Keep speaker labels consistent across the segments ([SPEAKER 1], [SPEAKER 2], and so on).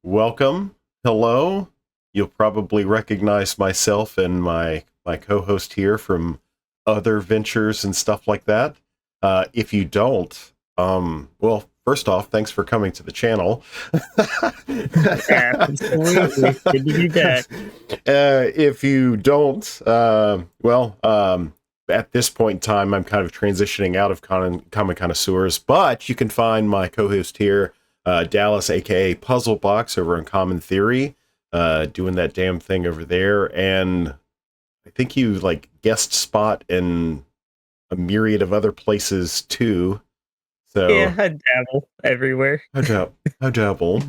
[SPEAKER 1] welcome. Hello. You'll probably recognize myself and my co-host here from other ventures and stuff like that. If you don't, well, first off, thanks for coming to the channel.
[SPEAKER 2] Absolutely. Good to be back.
[SPEAKER 1] If you don't, at this point in time, I'm kind of transitioning out of common connoisseurs, but you can find my co-host here, Dallas, aka Puzzle Box, over on Common Theory, doing that damn thing over there, and I think you like guest spot in a myriad of other places too. So
[SPEAKER 2] Yeah, I dabble everywhere.
[SPEAKER 1] I dabble.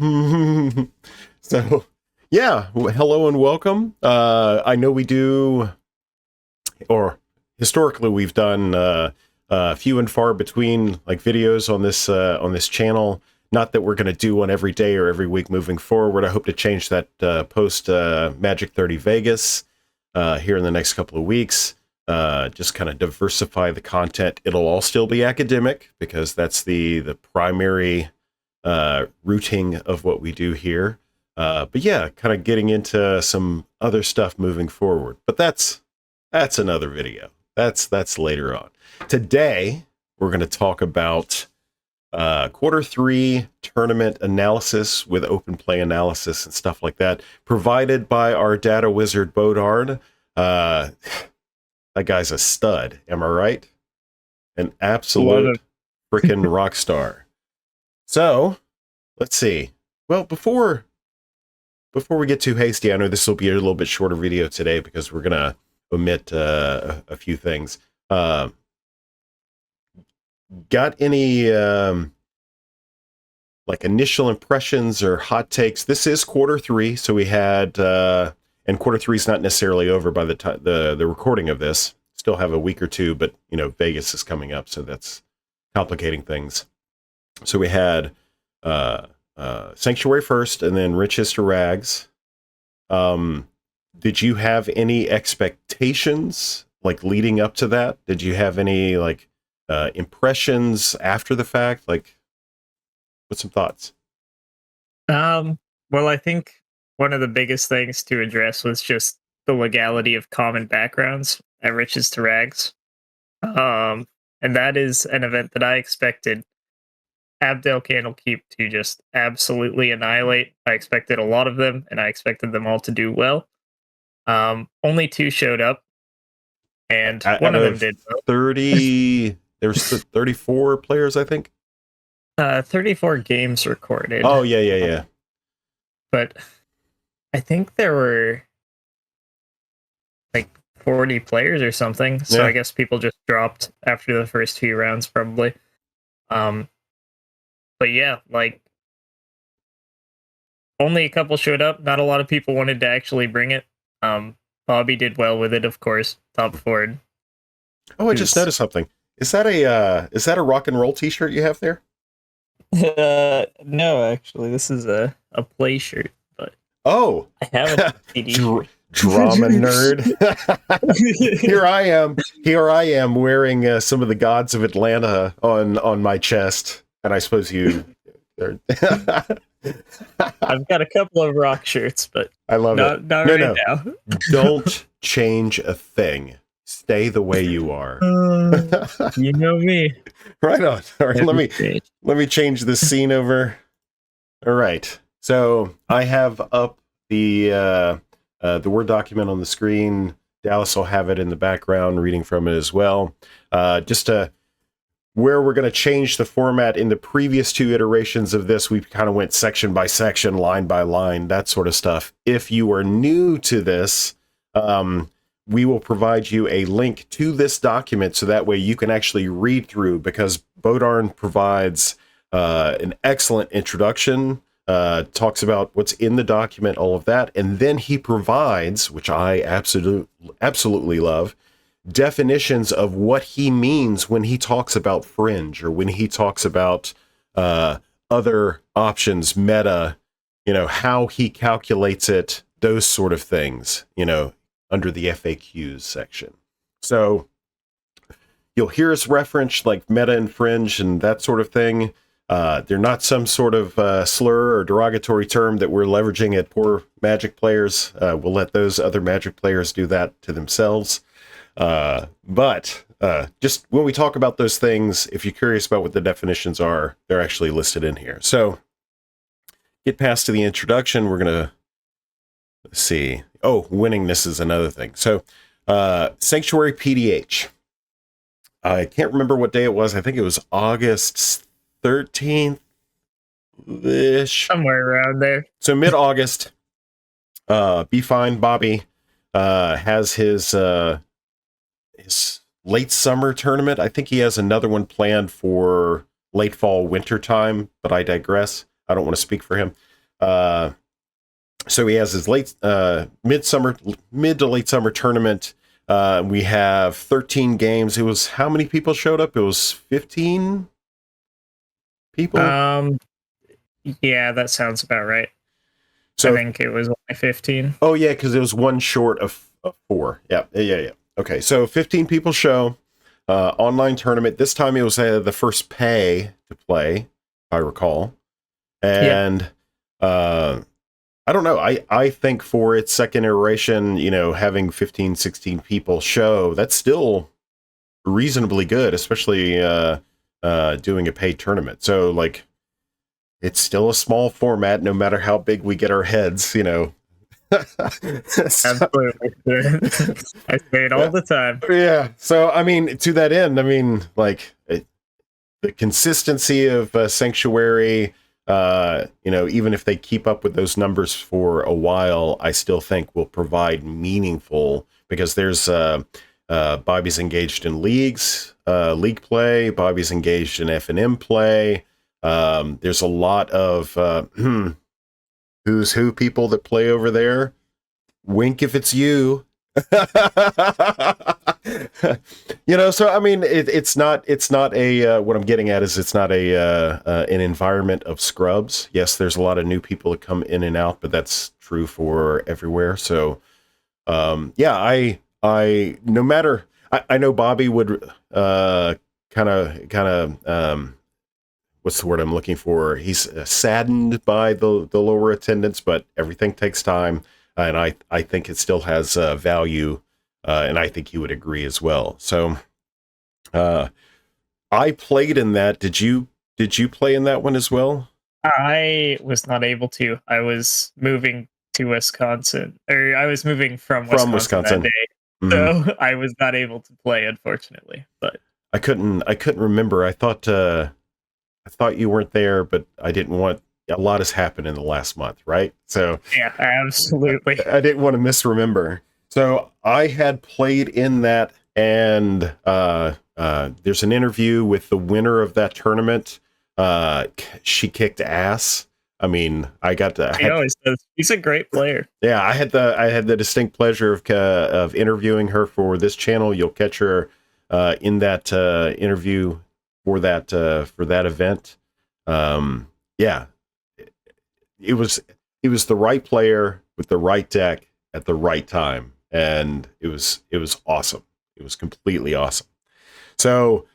[SPEAKER 1] So yeah, hello and welcome. I know we do, or historically we've done few and far between like videos on this channel. Not that we're going to do one every day or every week moving forward. I hope to change that post Magic 30 Vegas here in the next couple of weeks. Just kind of diversify the content. It'll all still be academic because that's the primary routing of what we do here. But yeah, kind of getting into some other stuff moving forward. But that's another video. That's later on. Today, we're going to talk about Q3 tournament analysis with open play analysis and stuff like that, provided by our data wizard, Bodarnn. That guy's a stud. Am I right? An absolute freaking rock star. So, let's see. Well, before we get too hasty, I know this will be a little bit shorter video today because we're going to omit a few things. Got any like initial impressions or hot takes? This is Q3, so we had and Q3 is not necessarily over by the time the recording of this. Still have a week or two, but you know Vegas is coming up, so that's complicating things. So we had Sanctuary first, and then Riches to Rags. Did you have any expectations like leading up to that? Did you have any like impressions after the fact? Like, what's some thoughts?
[SPEAKER 2] Well, I think one of the biggest things to address was just the legality of common backgrounds at Riches to Rags. And that is an event that I expected Abdel Candlekeep to just absolutely annihilate. I expected a lot of them, and I expected them all to do well. Only 2 showed up, and one of them did well.
[SPEAKER 1] 30, there's 34 players, I think.
[SPEAKER 2] 34 games recorded.
[SPEAKER 1] Oh, yeah.
[SPEAKER 2] But I think there were like 40 players or something. So I guess people just dropped after the first few rounds, probably. But yeah, like only a couple showed up. Not a lot of people wanted to actually bring it. Bobby did well with it, of course. Top forward.
[SPEAKER 1] Oh, I just noticed something. Is that a rock and roll t-shirt you have there?
[SPEAKER 2] No, actually, this is a play shirt, but
[SPEAKER 1] I
[SPEAKER 2] have a CD.
[SPEAKER 1] Drama nerd. Here I am wearing some of the Gods of Atlanta on my chest, and I suppose you.
[SPEAKER 2] I've got a couple of rock shirts, but
[SPEAKER 1] I love it.
[SPEAKER 2] Not right now.
[SPEAKER 1] Don't change a thing. Stay the way you are.
[SPEAKER 2] You know me.
[SPEAKER 1] Right on. All right, let me change the scene over. All right. So I have up the Word document on the screen. Dallas will have it in the background, reading from it as well. Where we're going to change the format in the previous 2 iterations of this, we kind of went section by section, line by line, that sort of stuff. If you are new to this, we will provide you a link to this document so that way you can actually read through, because Bodarnn provides an excellent introduction, talks about what's in the document, all of that, and then he provides, which I absolutely love, definitions of what he means when he talks about fringe or when he talks about other options, meta, how he calculates it, those sort of things, under the FAQs section. So you'll hear us reference like meta and fringe and that sort of thing. They're not some sort of slur or derogatory term that we're leveraging at poor Magic players. We'll let those other Magic players do that to themselves. But just when we talk about those things, if you're curious about what the definitions are, they're actually listed in here. So get past to the introduction. We're going to see. Oh, winningness is another thing. So Sanctuary PDH. I can't remember what day it was. I think it was August 13th-ish.
[SPEAKER 2] Somewhere around there.
[SPEAKER 1] So mid-August, Be Fine Bobby has his late summer tournament. I think he has another one planned for late fall, winter time, but I digress. I don't want to speak for him. So he has his mid to late summer tournament. We have 13 games. It was, how many people showed up? It was 15 people.
[SPEAKER 2] Yeah, that sounds about right.
[SPEAKER 1] So
[SPEAKER 2] I think it was only 15.
[SPEAKER 1] Oh yeah, because it was one short of 4. Yeah. Okay, so 15 people show. Online tournament. This time it was the first pay to play, if I recall. And I don't know. I think for its second iteration, having 15, 16 people show, that's still reasonably good, especially doing a paid tournament. So, like, it's still a small format, no matter how big we get our heads,
[SPEAKER 2] Absolutely. I say it all the time.
[SPEAKER 1] Yeah. So, I mean, to that end, like, the consistency of Sanctuary, even if they keep up with those numbers for a while, I still think will provide meaningful, because there's Bobby's engaged in leagues, league play. Bobby's engaged in F&M play. There's a lot of who's who people that play over there. Wink if it's you. So I mean, it's not a what I'm getting at is it's not an environment of scrubs. Yes, there's a lot of new people that come in and out, but that's true for everywhere. So I no matter, I know Bobby would kind of what's the word I'm looking for? He's saddened by the lower attendance, but everything takes time, and I think it still has value. And I think you would agree as well. So, I played in that. Did you play in that one as well?
[SPEAKER 2] I was not able to. I was moving to Wisconsin, or I was moving from Wisconsin. That day, so I was not able to play, unfortunately. But
[SPEAKER 1] I couldn't remember. I thought you weren't there, but I didn't want. A lot has happened in the last month, right? So
[SPEAKER 2] yeah, absolutely.
[SPEAKER 1] I didn't want to misremember. So I had played in that, and there's an interview with the winner of that tournament. She kicked ass. I mean, I got to.
[SPEAKER 2] He always does. He's a great player.
[SPEAKER 1] Yeah, I had the distinct pleasure of interviewing her for this channel. You'll catch her in that interview for that event. Yeah, it was the right player with the right deck at the right time. And it was awesome. It was completely awesome. So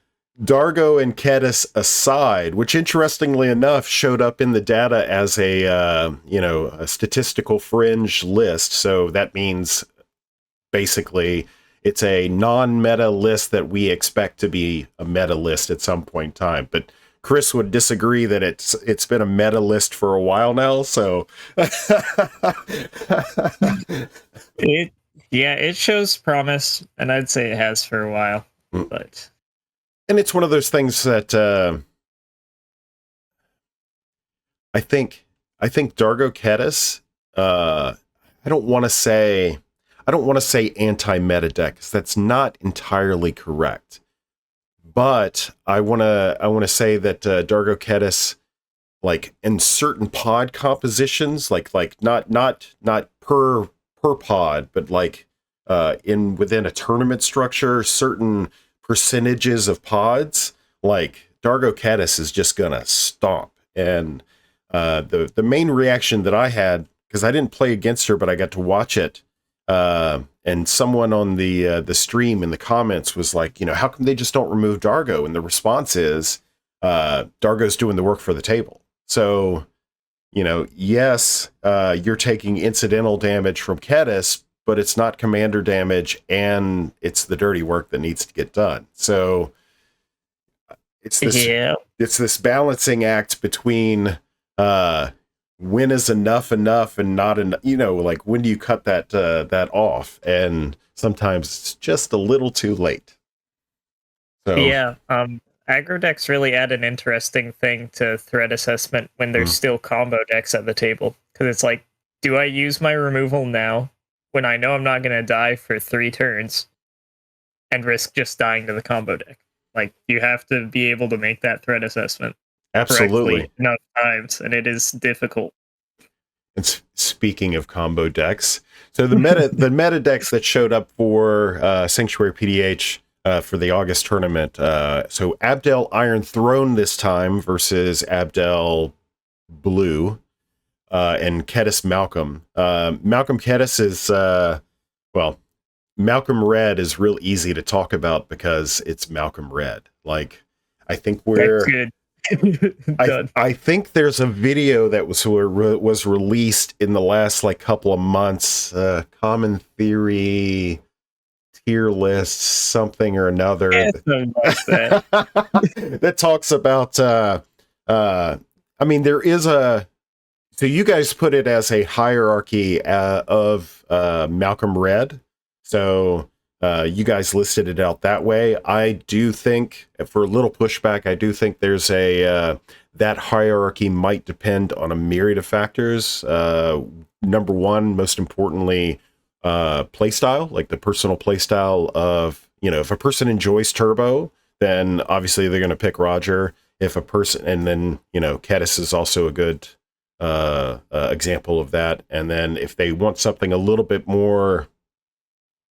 [SPEAKER 1] Dargo and Kedis aside, which interestingly enough showed up in the data as a statistical fringe list. So that means basically it's a non-meta list that we expect to be a meta list at some point in time. But Chris would disagree that it's been a meta list for a while now. So
[SPEAKER 2] it shows promise, and I'd say it has for a while. But
[SPEAKER 1] and it's one of those things that I think Dargo Kedis, I don't want to say anti-meta deck, because that's not entirely correct. But I want to say that Dargo Kedis, like in certain pod compositions, like not per pod, but like within a tournament structure, certain percentages of pods, like Dargo Kedis is just gonna stomp. And the main reaction that I had, because I didn't play against her, but I got to watch it, and someone on the stream in the comments was like, how come they just don't remove Dargo? And the response is, Dargo's doing the work for the table. So, yes, you're taking incidental damage from Kedis, but it's not commander damage, and it's the dirty work that needs to get done. So it's this balancing act between when is enough and not enough. Like when do you cut that off? And sometimes it's just a little too late. So
[SPEAKER 2] aggro decks really add an interesting thing to threat assessment when there's still combo decks at the table, because it's like, do I use my removal now when I know I'm not going to die for 3 turns and risk just dying to the combo deck? Like, you have to be able to make that threat assessment
[SPEAKER 1] absolutely
[SPEAKER 2] enough times, and it is difficult.
[SPEAKER 1] And speaking of combo decks, so the meta decks that showed up for Sanctuary PDH for the August tournament. So Abdel Iron Throne this time versus Abdel Blue and Kedis Malcolm. Malcolm Kedis is Malcolm Red is real easy to talk about because it's Malcolm Red. Like, I think
[SPEAKER 2] That's good.
[SPEAKER 1] I think there's a video that was released in the last couple of months. Common Theory tier list, something or another, that talks about. I mean, there is a. So you guys put it as a hierarchy of Malcolm Red. So you guys listed it out that way. I do think, for a little pushback, I do think there's that hierarchy might depend on a myriad of factors. Number one, most importantly, playstyle, like the personal playstyle of, if a person enjoys Turbo, then obviously they're going to pick Roger. If a person, and then, Kedis is also a good example of that. And then if they want something a little bit more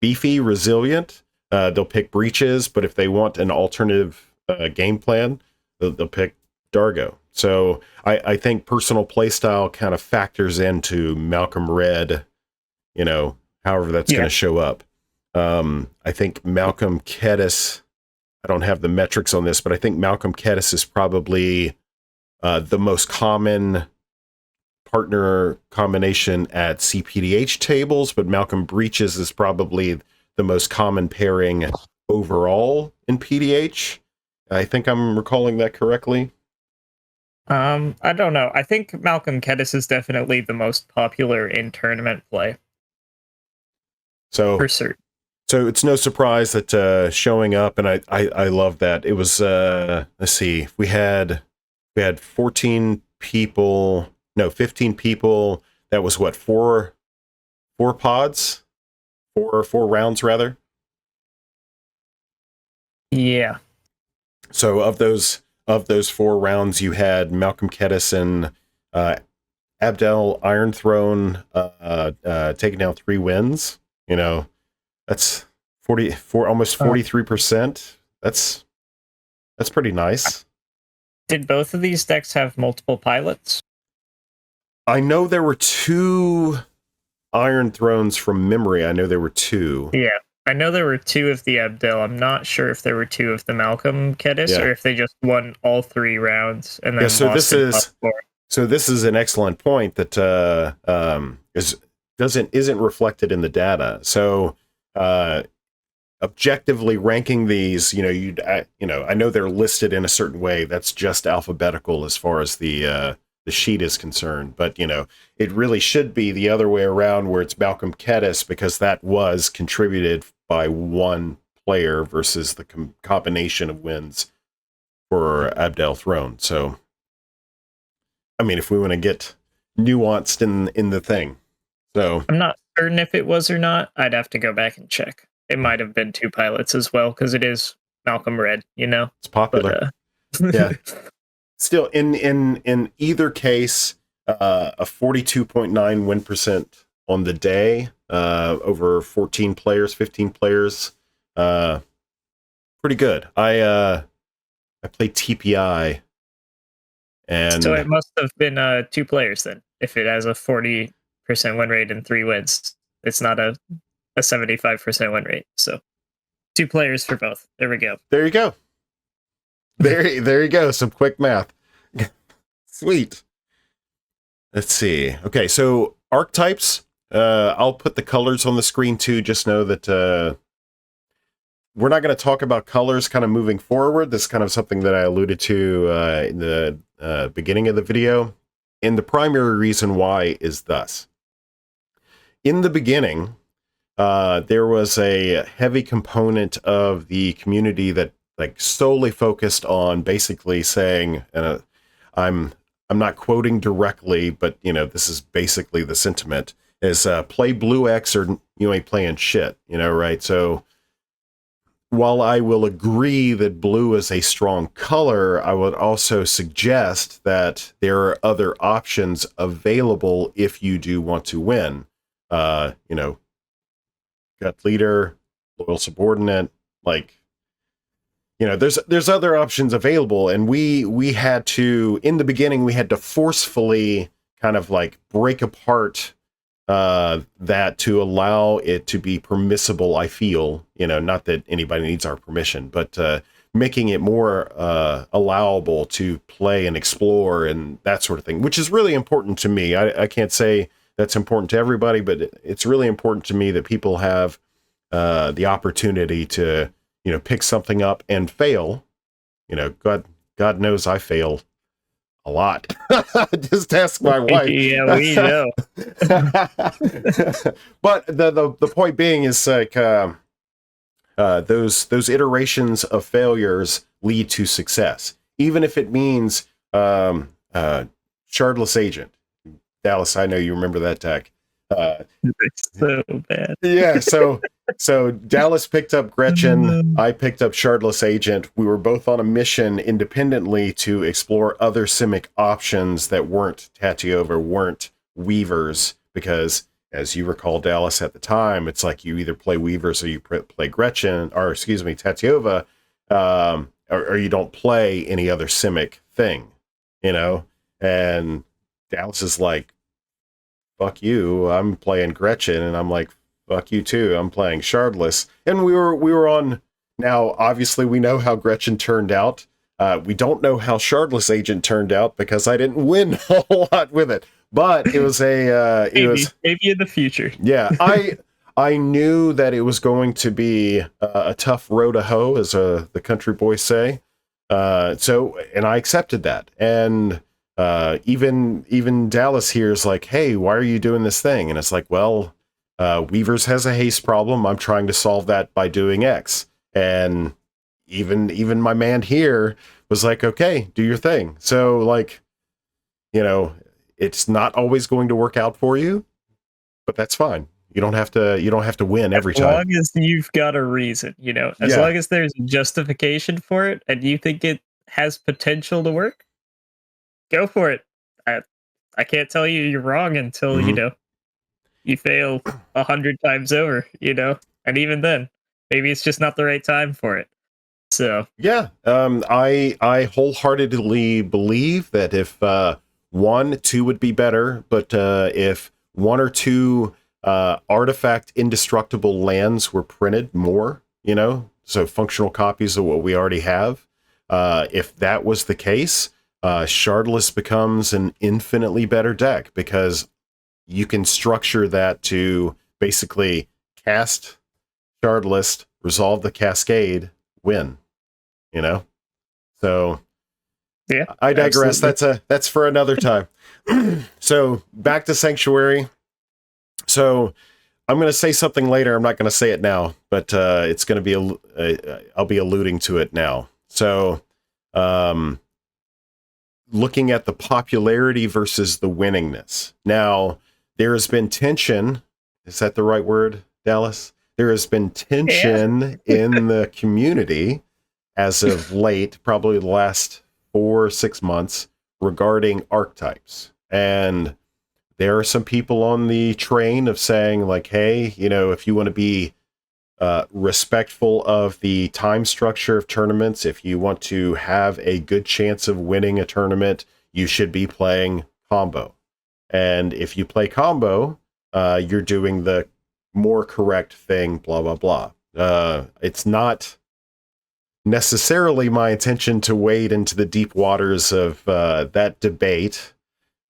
[SPEAKER 1] beefy, resilient, they'll pick Breaches. But if they want an alternative game plan, they'll pick Dargo. So I think personal playstyle kind of factors into Malcolm Red, however that's going to show up. I think Malcolm Kedis, I don't have the metrics on this, but I think Malcolm Kedis is probably the most common partner combination at cPDH tables, but Malcolm Breaches is probably the most common pairing overall in PDH. I think I'm recalling that correctly.
[SPEAKER 2] I don't know. I think Malcolm Kedis is definitely the most popular in tournament play.
[SPEAKER 1] So
[SPEAKER 2] for certain.
[SPEAKER 1] So it's no surprise that showing up, and I love that. It was let's see, we had 14 people. No, 15 people. That was what, four pods? Four rounds, rather?
[SPEAKER 2] Yeah.
[SPEAKER 1] So of those 4 rounds, you had Malcolm Kedis and Abdel Iron Throne taking down 3 wins. That's 44, almost 43%. That's pretty nice.
[SPEAKER 2] Did both of these decks have multiple pilots?
[SPEAKER 1] I know there were 2 Iron Thrones from memory. I know there were 2.
[SPEAKER 2] Yeah, I know there were 2 of the Abdel. I'm not sure if there were 2 of the Malcolm Kedis, or if they just won all 3 rounds and then
[SPEAKER 1] so
[SPEAKER 2] lost
[SPEAKER 1] this is an excellent point that isn't reflected in the data. So objectively ranking these, I know they're listed in a certain way. That's just alphabetical as far as the sheet is concerned, but it really should be the other way around, where it's Malcolm Kedis, because that was contributed by 1 player versus the combination of wins for Abdel Throne. So, I mean, if we want to get nuanced in the thing, so
[SPEAKER 2] I'm not certain if it was or not. I'd have to go back and check. It might have been 2 pilots as well, because it is Malcolm Red. It's
[SPEAKER 1] popular. But, yeah. Still, in either case, a 42.9 win percent on the day, over 14 players, 15 players, pretty good. I played TPI, and
[SPEAKER 2] so it must have been 2 players then. If it has a 40% win rate and 3 wins, it's not a 75% win rate. So 2 players for both. There we go.
[SPEAKER 1] There you go. There you go. Some quick math. Sweet. Let's see. Okay, so archetypes. I'll put the colors on the screen too. Just know that we're not going to talk about colors kind of moving forward. This is kind of something that I alluded to in the beginning of the video. And the primary reason why is thus. In the beginning, there was a heavy component of the community that like solely focused on basically saying, I'm not quoting directly, but this is basically the sentiment is play blue X or you ain't playing shit, right? So while I will agree that blue is a strong color, I would also suggest that there are other options available if you do want to win. Gut leader, loyal subordinate, there's other options available, and we had to, in the beginning, we had to forcefully kind of like break apart that to allow it to be permissible. I feel, not that anybody needs our permission, but making it more allowable to play and explore and that sort of thing, which is really important to me. I can't say that's important to everybody, but it's really important to me that people have the opportunity to, pick something up and fail. God knows I fail a lot. Just ask my wife.
[SPEAKER 2] Yeah, we know.
[SPEAKER 1] But the point being is like those iterations of failures lead to success, even if it means shardless agent. Dallas, I know you remember that tech.
[SPEAKER 2] It's so bad.
[SPEAKER 1] Yeah, so Dallas picked up Gretchen, I picked up Shardless Agent. We were both on a mission independently to explore other Simic options that weren't Tatiova, weren't Weavers, because as you recall, Dallas, at the time, it's like you either play Weavers or you play Gretchen, or excuse me, Tatiova, or you don't play any other Simic thing, and Dallas is like, fuck you, I'm playing Gretchen, and I'm like, fuck you too, I'm playing Shardless. And we were on, now obviously we know how Gretchen turned out. We don't know how Shardless Agent turned out because I didn't win a whole lot with it. But it was
[SPEAKER 2] maybe in the future.
[SPEAKER 1] Yeah, I knew that it was going to be a tough row to hoe, as the country boys say. And I accepted that. And even Dallas here is like, hey, why are you doing this thing? And it's like, well, Weavers has a haste problem. I'm trying to solve that by doing X. And even my man here was like, okay, do your thing. So like, it's not always going to work out for you, but that's fine. You don't have to win every time.
[SPEAKER 2] As long as you've got a reason, as long as there's justification for it and you think it has potential to work, go for it. I can't tell you you're wrong until, you fail 100 times over, and even then, maybe it's just not the right time for it. So
[SPEAKER 1] yeah, I wholeheartedly believe that if 1, 2 would be better, but if 1 or 2 artifact indestructible lands were printed more, so functional copies of what we already have, if that was the case, Shardless becomes an infinitely better deck, because you can structure that to basically cast Shardless, resolve the cascade, win. So
[SPEAKER 2] yeah,
[SPEAKER 1] I digress.
[SPEAKER 2] Absolutely.
[SPEAKER 1] That's for another time. So back to Sanctuary. So I'm going to say something later. I'm not going to say it now, but it's going to be I'll be alluding to it now. So looking at the popularity versus the winningness. Now, there has been tension. Is that the right word, Dallas? There has been tension in the community as of late, probably the last 4 or 6 months, regarding archetypes. And there are some people on the train of saying, like, hey, if you want to be respectful of the time structure of tournaments, if you want to have a good chance of winning a tournament, you should be playing combo. And if you play combo, you're doing the more correct thing, blah, blah, blah. It's not necessarily my intention to wade into the deep waters of that debate,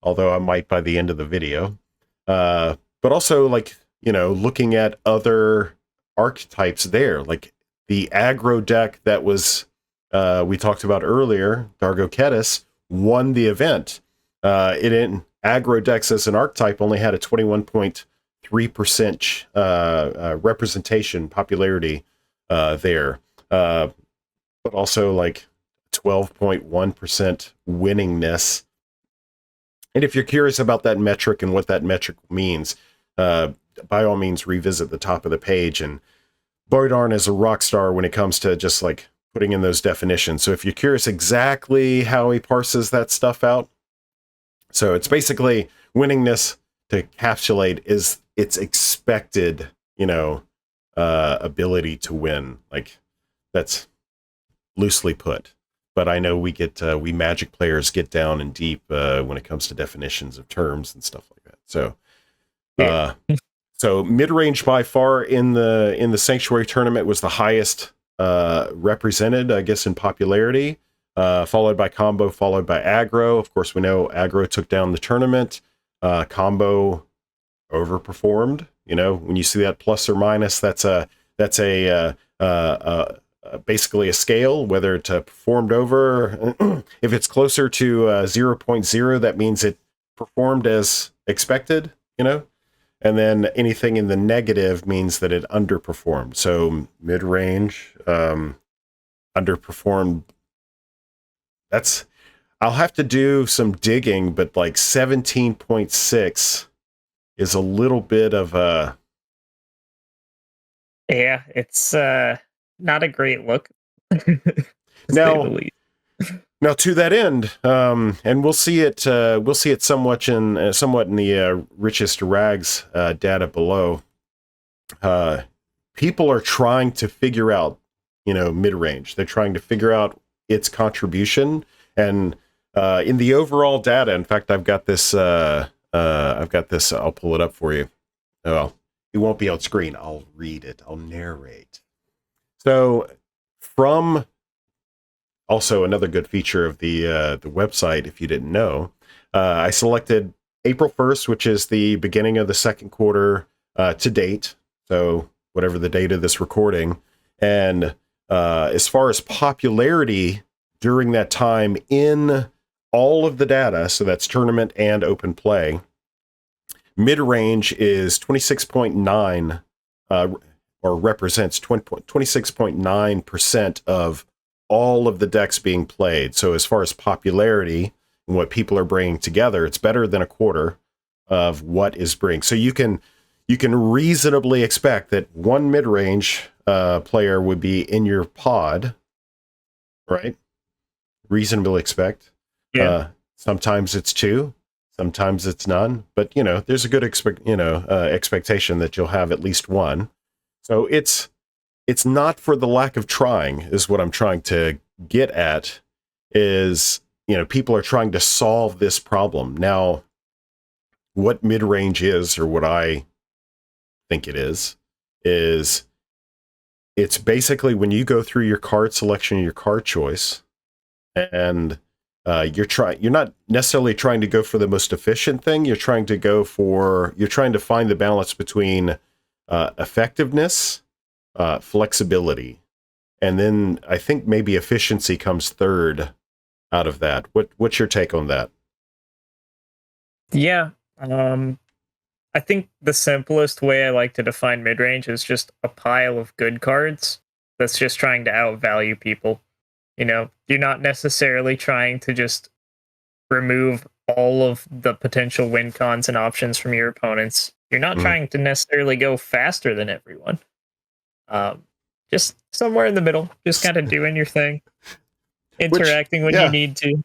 [SPEAKER 1] although I might by the end of the video. But also, like, looking at other archetypes there, like the aggro deck that was we talked about earlier, Dargo Kedis, won the event. It in aggro decks as an archetype only had a 21.3% representation popularity there, but also like 12.1% winningness. And if you're curious about that metric and what that metric means, by all means revisit the top of the page. And Bodarnn is a rock star when it comes to just like putting in those definitions. So if you're curious exactly how he parses that stuff out, so it's basically winningness to encapsulate is its expected, ability to win. Like, that's loosely put. But I know we Magic players get down and deep when it comes to definitions of terms and stuff like that. So, so mid-range by far in the Sanctuary tournament was the highest represented, I guess, in popularity. Followed by combo, followed by aggro. Of course, we know aggro took down the tournament. Combo overperformed. When you see that plus or minus, that's basically a scale, whether it performed over. If it's closer to 0.0, that means it performed as expected, and then anything in the negative means that it underperformed. So mid-range underperformed. I'll have to do some digging, but like 17.6 is a little bit of a...
[SPEAKER 2] Yeah, it's not a great look.
[SPEAKER 1] Now, to that end, and we'll see it somewhat in the richest rags data below. People are trying to figure out, mid-range. They're trying to figure out its contribution, and in the overall data. In fact, I've got this. I'll pull it up for you. Well, it won't be on screen. I'll read it. I'll narrate. So, from also another good feature of the website, if you didn't know, I selected April 1st, which is the beginning of the second quarter to date. So whatever the date of this recording, and as far as popularity during that time in all of the data, so that's tournament and open play, mid-range is 26.9, or represents 26.9% of all of the decks being played. So as far as popularity and what people are bringing together, it's better than a quarter of what is bringing. So you can reasonably expect that one mid-range player would be in your pod, right? Reasonably expect.
[SPEAKER 2] Yeah.
[SPEAKER 1] Sometimes it's two, sometimes it's none, but there's a good expectation that you'll have at least one. So it's not for the lack of trying, is what I'm trying to get at. Is people are trying to solve this problem. Now, what mid-range is, or what I think it is it's basically when you go through your card selection, your card choice, and you're not necessarily trying to go for the most efficient thing. You're trying to find the balance between effectiveness, flexibility, and then I think maybe efficiency comes third out of that. What's your take on that?
[SPEAKER 2] Yeah. I think the simplest way I like to define mid-range is just a pile of good cards that's just trying to outvalue people. You're not necessarily trying to just remove all of the potential win cons and options from your opponents. You're not trying to necessarily go faster than everyone. Just somewhere in the middle, just kind of doing your thing, interacting when you need to.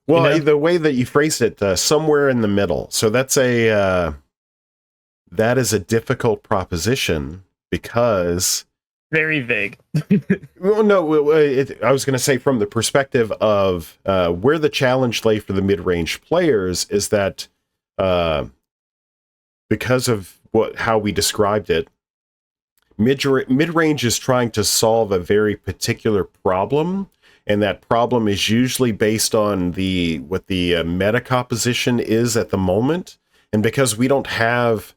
[SPEAKER 1] Well, the way that you phrased it, somewhere in the middle. So that is a difficult proposition because
[SPEAKER 2] very vague.
[SPEAKER 1] Well, no, I was going to say from the perspective of where the challenge lay for the mid-range players is that because of how we described it, mid-range is trying to solve a very particular problem, and that problem is usually based on what the meta composition is at the moment. And because we don't have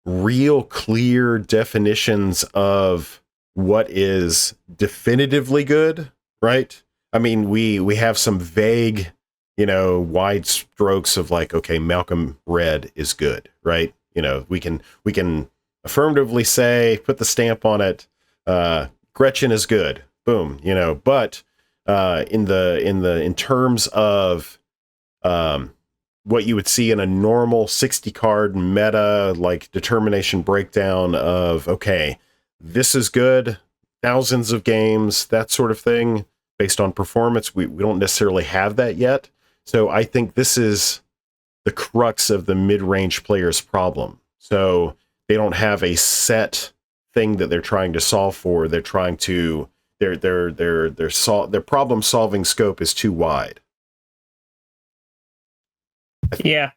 [SPEAKER 1] real clear definitions of what is definitively good, right? I mean, we have some vague, wide strokes of like, okay, Malcolm Red is good, right? We can affirmatively say, put the stamp on it, Gretchen is good, boom, but in terms of what you would see in a normal 60 card meta, like determination breakdown of, okay, this is good, thousands of games, that sort of thing, based on performance, we don't necessarily have that yet. So I think this is the crux of the mid-range player's problem. So they don't have a set thing that they're trying to solve for. They're trying to their problem solving scope is too wide.
[SPEAKER 2] Yeah,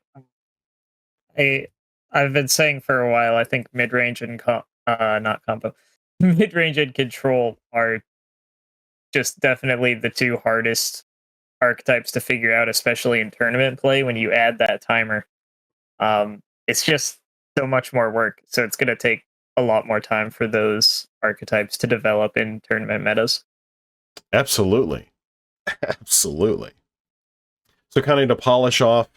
[SPEAKER 2] I've been saying for a while. I think mid-range and not combo, mid-range and control are just definitely the two hardest archetypes to figure out, especially in tournament play. When you add that timer, it's just so much more work. So it's going to take a lot more time for those archetypes to develop in tournament metas.
[SPEAKER 1] Absolutely. Absolutely. So kind of to polish off,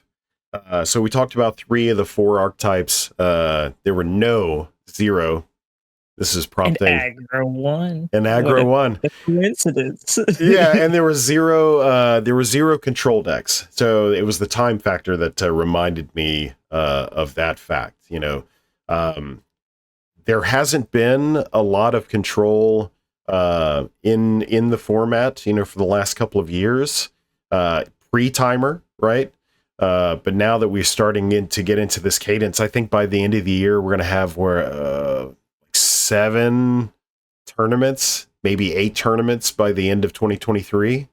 [SPEAKER 1] so we talked about 3 of the 4 archetypes. There were no 0. This is prompting.
[SPEAKER 2] An aggro 1.
[SPEAKER 1] An aggro 1.
[SPEAKER 2] Coincidence.
[SPEAKER 1] Yeah, and there was 0. There were 0 control decks. So it was the time factor that reminded me of that fact. There hasn't been a lot of control in the format, for the last couple of years. Pre-timer, right? But now that we're starting to get into this cadence, I think by the end of the year we're going to have 7 tournaments, maybe 8 tournaments by the end of 2023.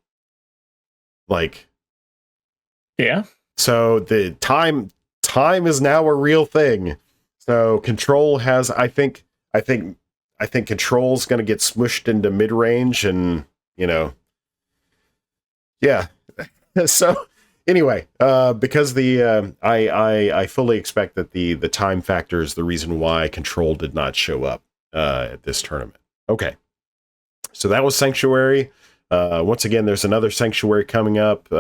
[SPEAKER 2] Yeah.
[SPEAKER 1] So the time is now a real thing. So control has, I think control's going to get smushed into mid-range, and yeah. So anyway, because I fully expect that the time factor is the reason why control did not show up at this tournament. Okay, so that was Sanctuary. Once again, there's another Sanctuary coming up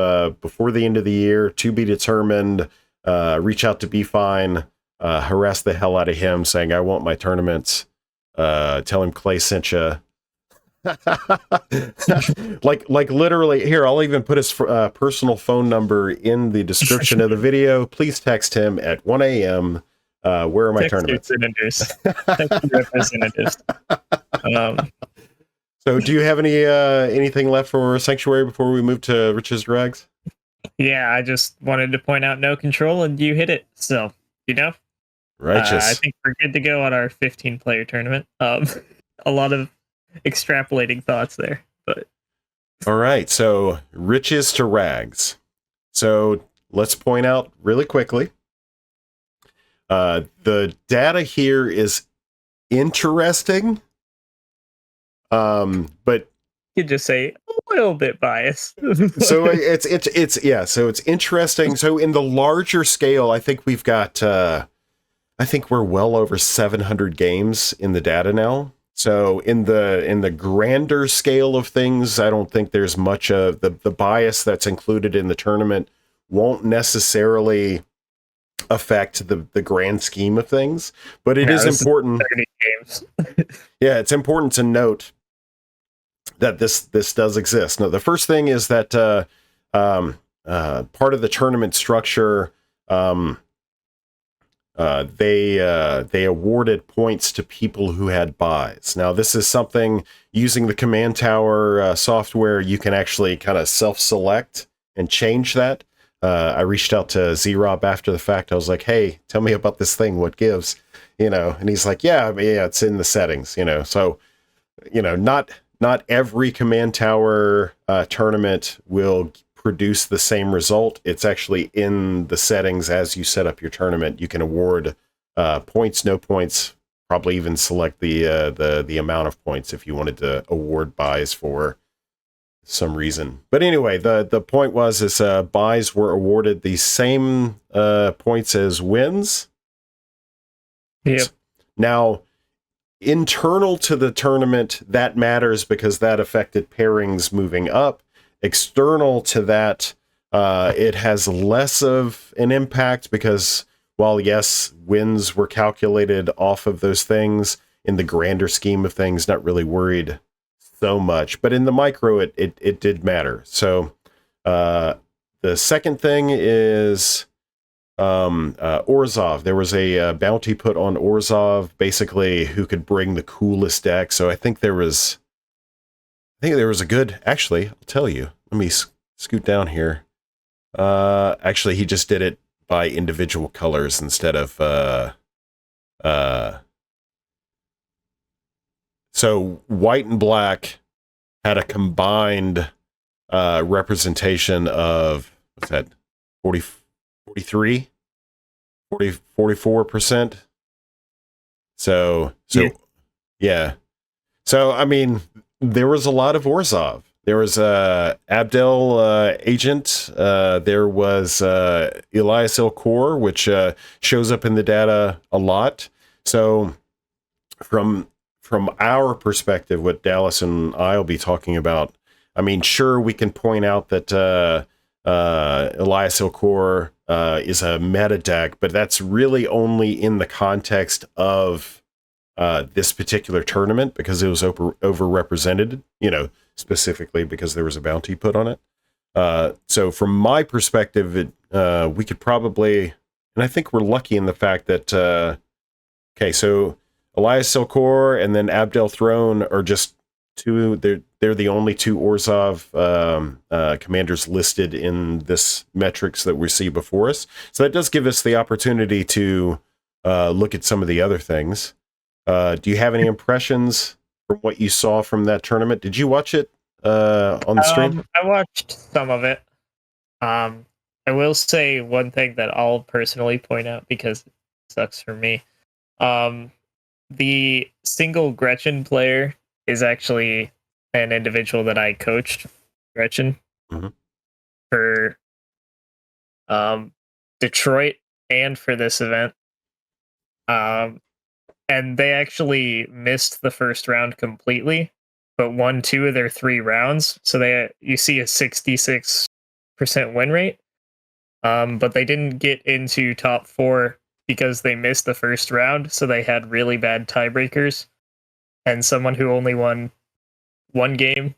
[SPEAKER 1] before the end of the year, to be determined. Reach out to Be Fine, harass the hell out of him, saying I want my tournaments. Tell him Clay sent you. like literally, here, I'll even put his personal phone number in the description of the video. Please text him at 1 a.m. Where are my tournaments?
[SPEAKER 2] Text your representatives.
[SPEAKER 1] So do you have anything left for Sanctuary before we move to Riches Rags?
[SPEAKER 2] Yeah, I just wanted to point out no control, and you hit it. So,
[SPEAKER 1] righteous.
[SPEAKER 2] I think we're good to go on our 15-player tournament. A lot of extrapolating thoughts there, but
[SPEAKER 1] all right. So Riches to Rags. So let's point out really quickly. The data here is interesting. But
[SPEAKER 2] you could just say a little bit biased.
[SPEAKER 1] So so it's interesting. So in the larger scale, I think we've got I think we're well over 700 games in the data now. So in the grander scale of things, I don't think there's much of the bias that's included in the tournament won't necessarily affect the grand scheme of things, but it is important.
[SPEAKER 2] 30 games.
[SPEAKER 1] Yeah, it's important to note that this does exist. Now, the first thing is that part of the tournament structure, they awarded points to people who had buys. Now, this is something using the Command Tower software, you can actually kind of self-select and change that. I reached out to Z-Rob after the fact. I was like, hey, tell me about this thing. What gives? And he's like, yeah, it's in the settings, So, not every Command Tower tournament will produce the same result. It's actually in the settings as you set up your tournament. You can award points, no points, probably even select the amount of points if you wanted to award buys for some reason. But anyway, the point was is buys were awarded the same points as wins.
[SPEAKER 2] Yep.
[SPEAKER 1] Now, internal to the tournament, that matters because that affected pairings moving up. External to that, it has less of an impact because while, yes, wins were calculated off of those things, in the grander scheme of things, not really worried so much. But in the micro, it did matter. So the second thing is Orzhov. There was a bounty put on Orzhov, basically who could bring the coolest deck. So I think there was a good, actually, I'll tell you, let me scoot down here. Actually, he just did it by individual colors instead of, so white and black had a combined representation of, what's that, 44%. So yeah. So, I mean, there was a lot of Orzhov. There was Abdel Agent. There was Elias Ilkor, which shows up in the data a lot. So from our perspective, what Dallas and I will be talking about, I mean, sure, we can point out that Elias Ilkor is a meta deck, but that's really only in the context of this particular tournament because it was overrepresented, specifically because there was a bounty put on it. So from my perspective, we could probably, and I think we're lucky in the fact that, so Elias Silkor and then Abdel Throne are just two, they're the only two Orzhov commanders listed in this metrics that we see before us. So that does give us the opportunity to look at some of the other things. Do you have any impressions from what you saw from that tournament? Did you watch it on the stream?
[SPEAKER 2] I watched some of it. I will say one thing that I'll personally point out because it sucks for me. The single Gretchen player is actually an individual that I coached, Gretchen, for Detroit and for this event. And they actually missed the first round completely, but won 2 of their 3 rounds. So you see a 66% win rate. But they didn't get into top 4 because they missed the first round. So they had really bad tiebreakers. And someone who only won 1 game,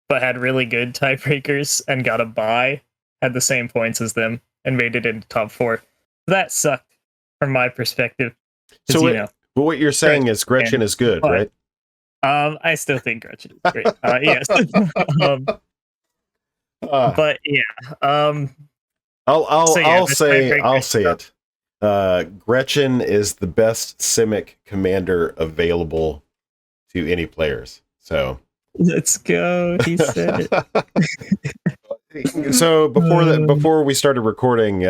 [SPEAKER 2] but had really good tiebreakers and got a bye, had the same points as them and made it into top 4. That sucked from my perspective.
[SPEAKER 1] So what you're saying is Gretchen is good, right?
[SPEAKER 2] I still think Gretchen is great. Yes. But yeah.
[SPEAKER 1] I'll say it. Gretchen is the best Simic commander available to any players. So
[SPEAKER 2] let's go. He said
[SPEAKER 1] it. So before we started recording,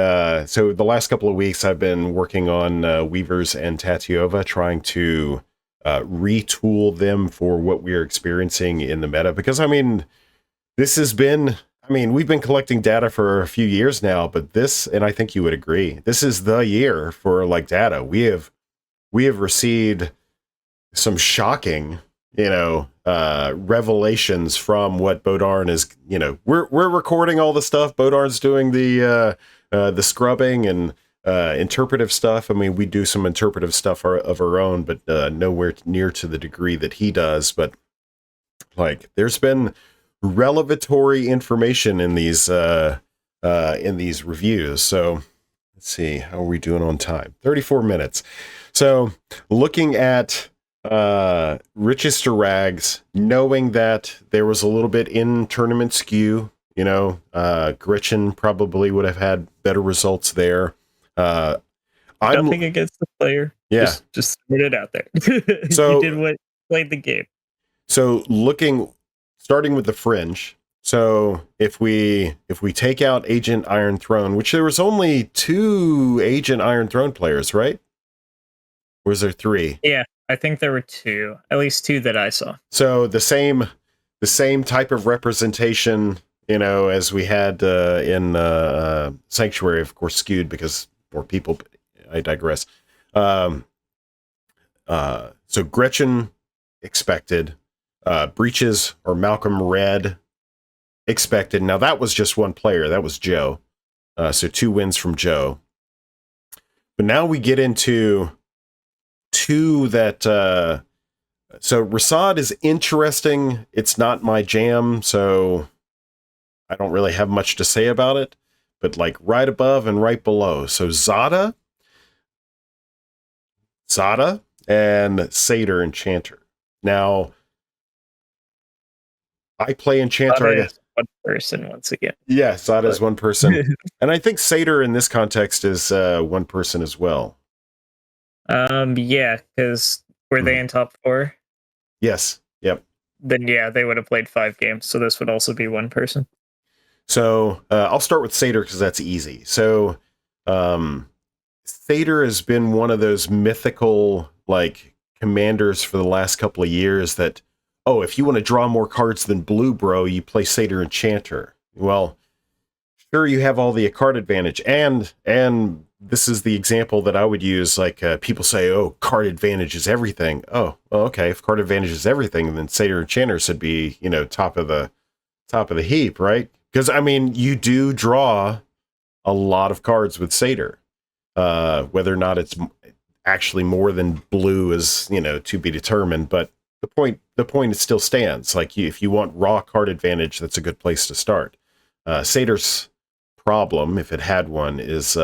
[SPEAKER 1] so the last couple of weeks I've been working on Weavers and Tatiova, trying to retool them for what we're experiencing in the meta. Because I mean, we've been collecting data for a few years now, but this, and I think you would agree, this is the year for like data. We have received some shocking, revelations from what Bodarnn is, we're recording all the stuff. Bodarnn's doing the scrubbing and interpretive stuff. I mean, we do some interpretive stuff of our own, but nowhere near to the degree that he does. But like, there's been revelatory information in these reviews. So let's see, how are we doing on time? 34 minutes. So looking at Richest to Rags, knowing that there was a little bit in tournament skew, Gretchen probably would have had better results there.
[SPEAKER 2] Nothing against the player.
[SPEAKER 1] Yeah.
[SPEAKER 2] Just put it out there.
[SPEAKER 1] So
[SPEAKER 2] you did what played the game.
[SPEAKER 1] So starting with the fringe. So if we take out Agent Iron Throne, which there was only 2 Agent Iron Throne players, right? Or was there 3?
[SPEAKER 2] Yeah, I think there were 2, at least 2 that I saw.
[SPEAKER 1] So the same type of representation, as we had in Sanctuary, of course, skewed because more people. I digress. So Gretchen expected, Breaches or Malcolm Red expected. Now that was just one player. That was Joe. So 2 wins from Joe. But now we get into 2 that. So Rasad is interesting. It's not my jam, so I don't really have much to say about it. But like right above and right below. So Zada and Satyr Enchanter. Now, I play Enchanter.
[SPEAKER 2] Zada is one person once again.
[SPEAKER 1] Yeah, Zada is one person. And I think Satyr in this context is one person as well.
[SPEAKER 2] Yeah, because were they in top 4?
[SPEAKER 1] Yes. Yep.
[SPEAKER 2] Then yeah, they would have played 5 games, so this would also be one person.
[SPEAKER 1] So I'll start with Satyr because that's easy. So Satyr has been one of those mythical like commanders for the last couple of years that, if you want to draw more cards than blue, bro, you play Satyr Enchanter. Well, sure, you have all the card advantage, and this is the example that I would use. Like people say, card advantage is everything. Oh, well, okay. If card advantage is everything, then Satyr Enchanter should be, top of the heap, right? Because I mean, you do draw a lot of cards with Satyr. Whether or not it's actually more than blue is, to be determined. But the point still stands. Like if you want raw card advantage, that's a good place to start. Satyr's problem, if it had one, is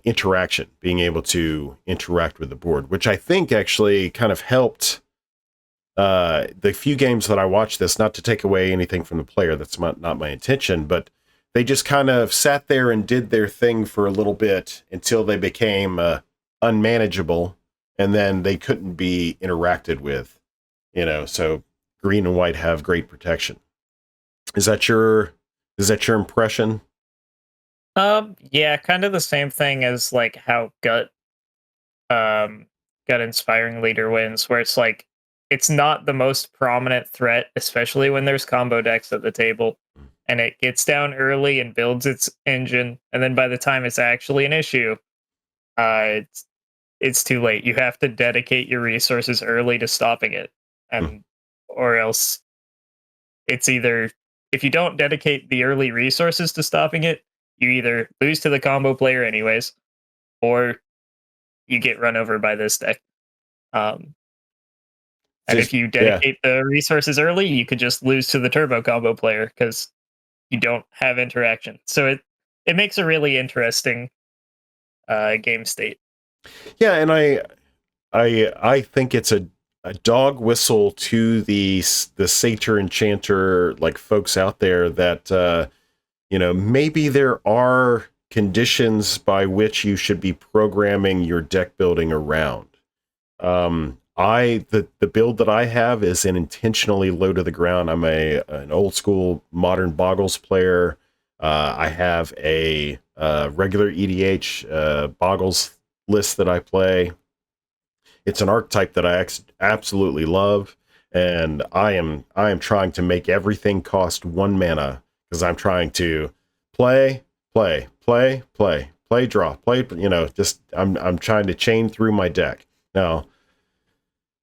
[SPEAKER 1] interaction, being able to interact with the board, which I think actually kind of helped the few games that I watched this, not to take away anything from the player, that's not my intention, but they just kind of sat there and did their thing for a little bit until they became unmanageable, and then they couldn't be interacted with, so green and white have great protection. Is that your impression?
[SPEAKER 2] Yeah, kind of the same thing as like how gut inspiring leader wins, where it's like it's not the most prominent threat, especially when there's combo decks at the table, and it gets down early and builds its engine, and then by the time it's actually an issue, it's too late. You have to dedicate your resources early to stopping it, and or else it's either, if you don't dedicate the early resources to stopping it, you either lose to the combo player anyways, or you get run over by this deck. And if you dedicate the resources early, you could just lose to the turbo combo player because you don't have interaction. So it makes a really interesting game state.
[SPEAKER 1] Yeah, and I think it's a dog whistle to the Satyr Enchanter like folks out there that maybe there are conditions by which you should be programming your deck building around. The build that I have is an intentionally low to the ground. I'm an old school modern Boggles player. I have a regular EDH Boggles list that I play. It's an archetype that I absolutely love, and I am trying to make everything cost 1 mana because I'm trying to play, draw, play. I'm trying to chain through my deck. Now,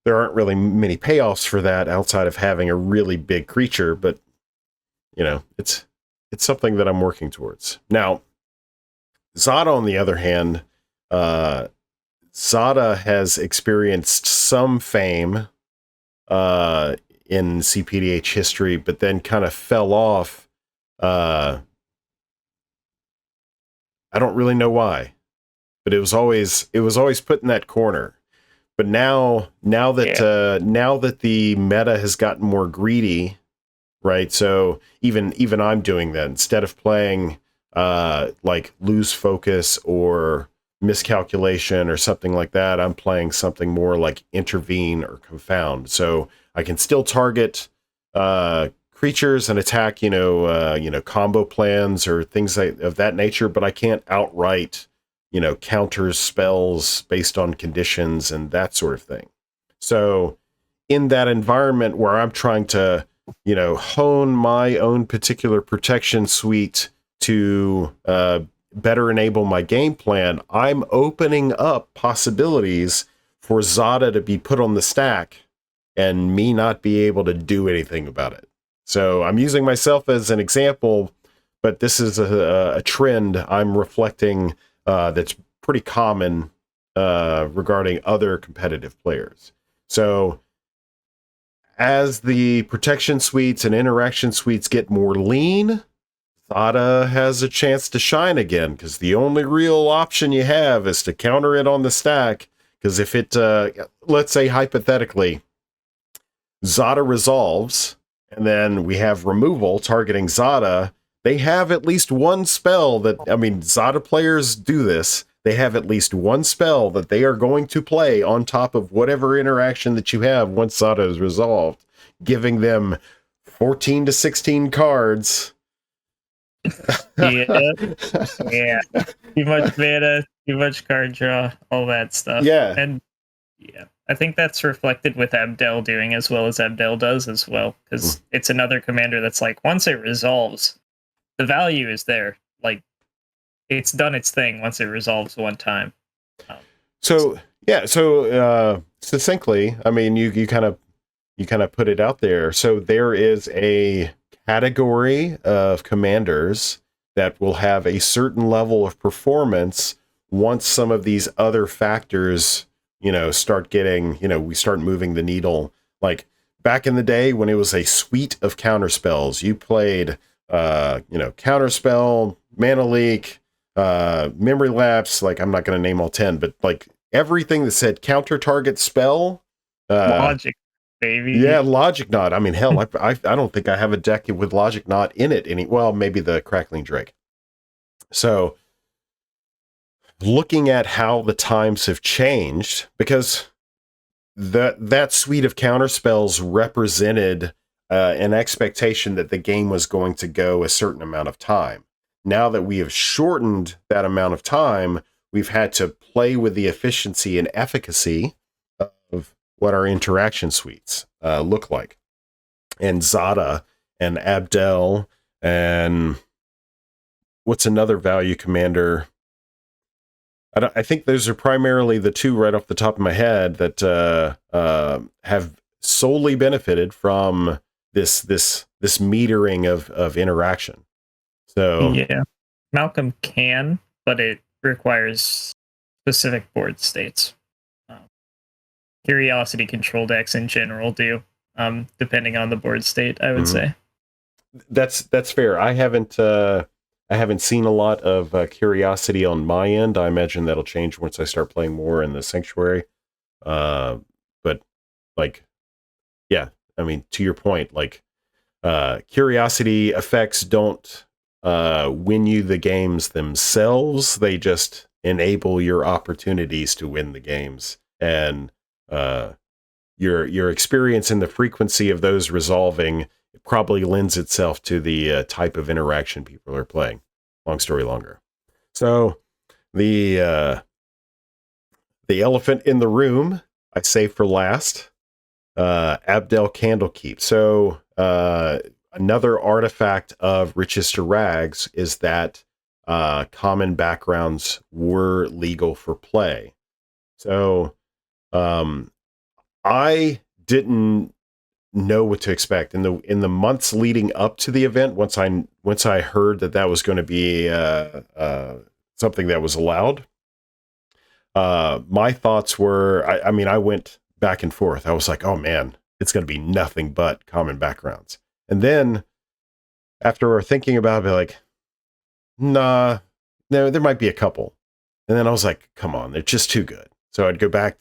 [SPEAKER 1] there aren't really many payoffs for that outside of having a really big creature, but it's something that I'm working towards. Now, Zada, on the other hand, Zada has experienced some fame in cPDH history, but then kind of fell off. I don't really know why, but it was always put in that corner. But now that the meta has gotten more greedy, right? So even I'm doing that. Instead of playing like lose focus or miscalculation or something like that, I'm playing something more like intervene or confound. So I can still target creatures and attack, combo plans or things of that nature, but I can't outright counters spells based on conditions and that sort of thing. So in that environment where I'm trying to, hone my own particular protection suite to better enable my game plan, I'm opening up possibilities for Zada to be put on the stack and me not be able to do anything about it. So I'm using myself as an example, but this is a trend I'm reflecting that's pretty common regarding other competitive players. So as the protection suites and interaction suites get more lean, Zada has a chance to shine again, because the only real option you have is to counter it on the stack. Because if it, let's say hypothetically, Zada resolves, and then we have removal targeting Zada, they have at least one spell that, Zada players do this. They have at least one spell that they are going to play on top of whatever interaction that you have once Zada is resolved, giving them 14 to 16 cards.
[SPEAKER 2] Yeah. Too much mana, too much card draw, all that stuff.
[SPEAKER 1] Yeah.
[SPEAKER 2] And yeah, I think that's reflected with Abdel doing as well as Abdel does as well, because it's another commander that's like, once it resolves, the value is there. Like, it's done its thing once it resolves one time.
[SPEAKER 1] So succinctly, you kind of put it out there. So there is a category of commanders that will have a certain level of performance once some of these other factors, start getting, we start moving the needle. Like back in the day when it was a suite of counter spells, you played, counter spell, mana leak, memory lapse. Like, I'm not going to name all 10, but like everything that said counter target spell,
[SPEAKER 2] Logic, baby.
[SPEAKER 1] Yeah, Logic Knot. Hell, I don't think I have a deck with Logic Knot in it. Well, maybe the Crackling Drake. So looking at how the times have changed, because that suite of counter spells represented an expectation that the game was going to go a certain amount of time. Now that we have shortened that amount of time, we've had to play with the efficiency and efficacy of what our interaction suites look like. And Zada and Abdel and what's another value commander? I think those are primarily the two right off the top of my head that have solely benefited from this metering of interaction. So
[SPEAKER 2] yeah, Malcolm can, but it requires specific board states. Curiosity control decks in general do, depending on the board state, I would say.
[SPEAKER 1] That's fair. I haven't seen a lot of Curiosity on my end. I imagine that'll change once I start playing more in the Sanctuary. But like, yeah, to your point, like, Curiosity effects don't win you the games themselves. They just enable your opportunities to win the games, and your experience and the frequency of those resolving probably lends itself to the type of interaction people are playing. Long story longer. So the elephant in the room, I say for last, Abdel Candlekeep. So another artifact of Riches to Rags is that common backgrounds were legal for play. So I didn't know what to expect in the months leading up to the event. Once I heard that was going to be something that was allowed, my thoughts were, I went back and forth. I was like, oh man, it's going to be nothing but common backgrounds. And then after thinking about it, like, nah, there might be a couple. And then I was like, come on, they're just too good. So I'd go back.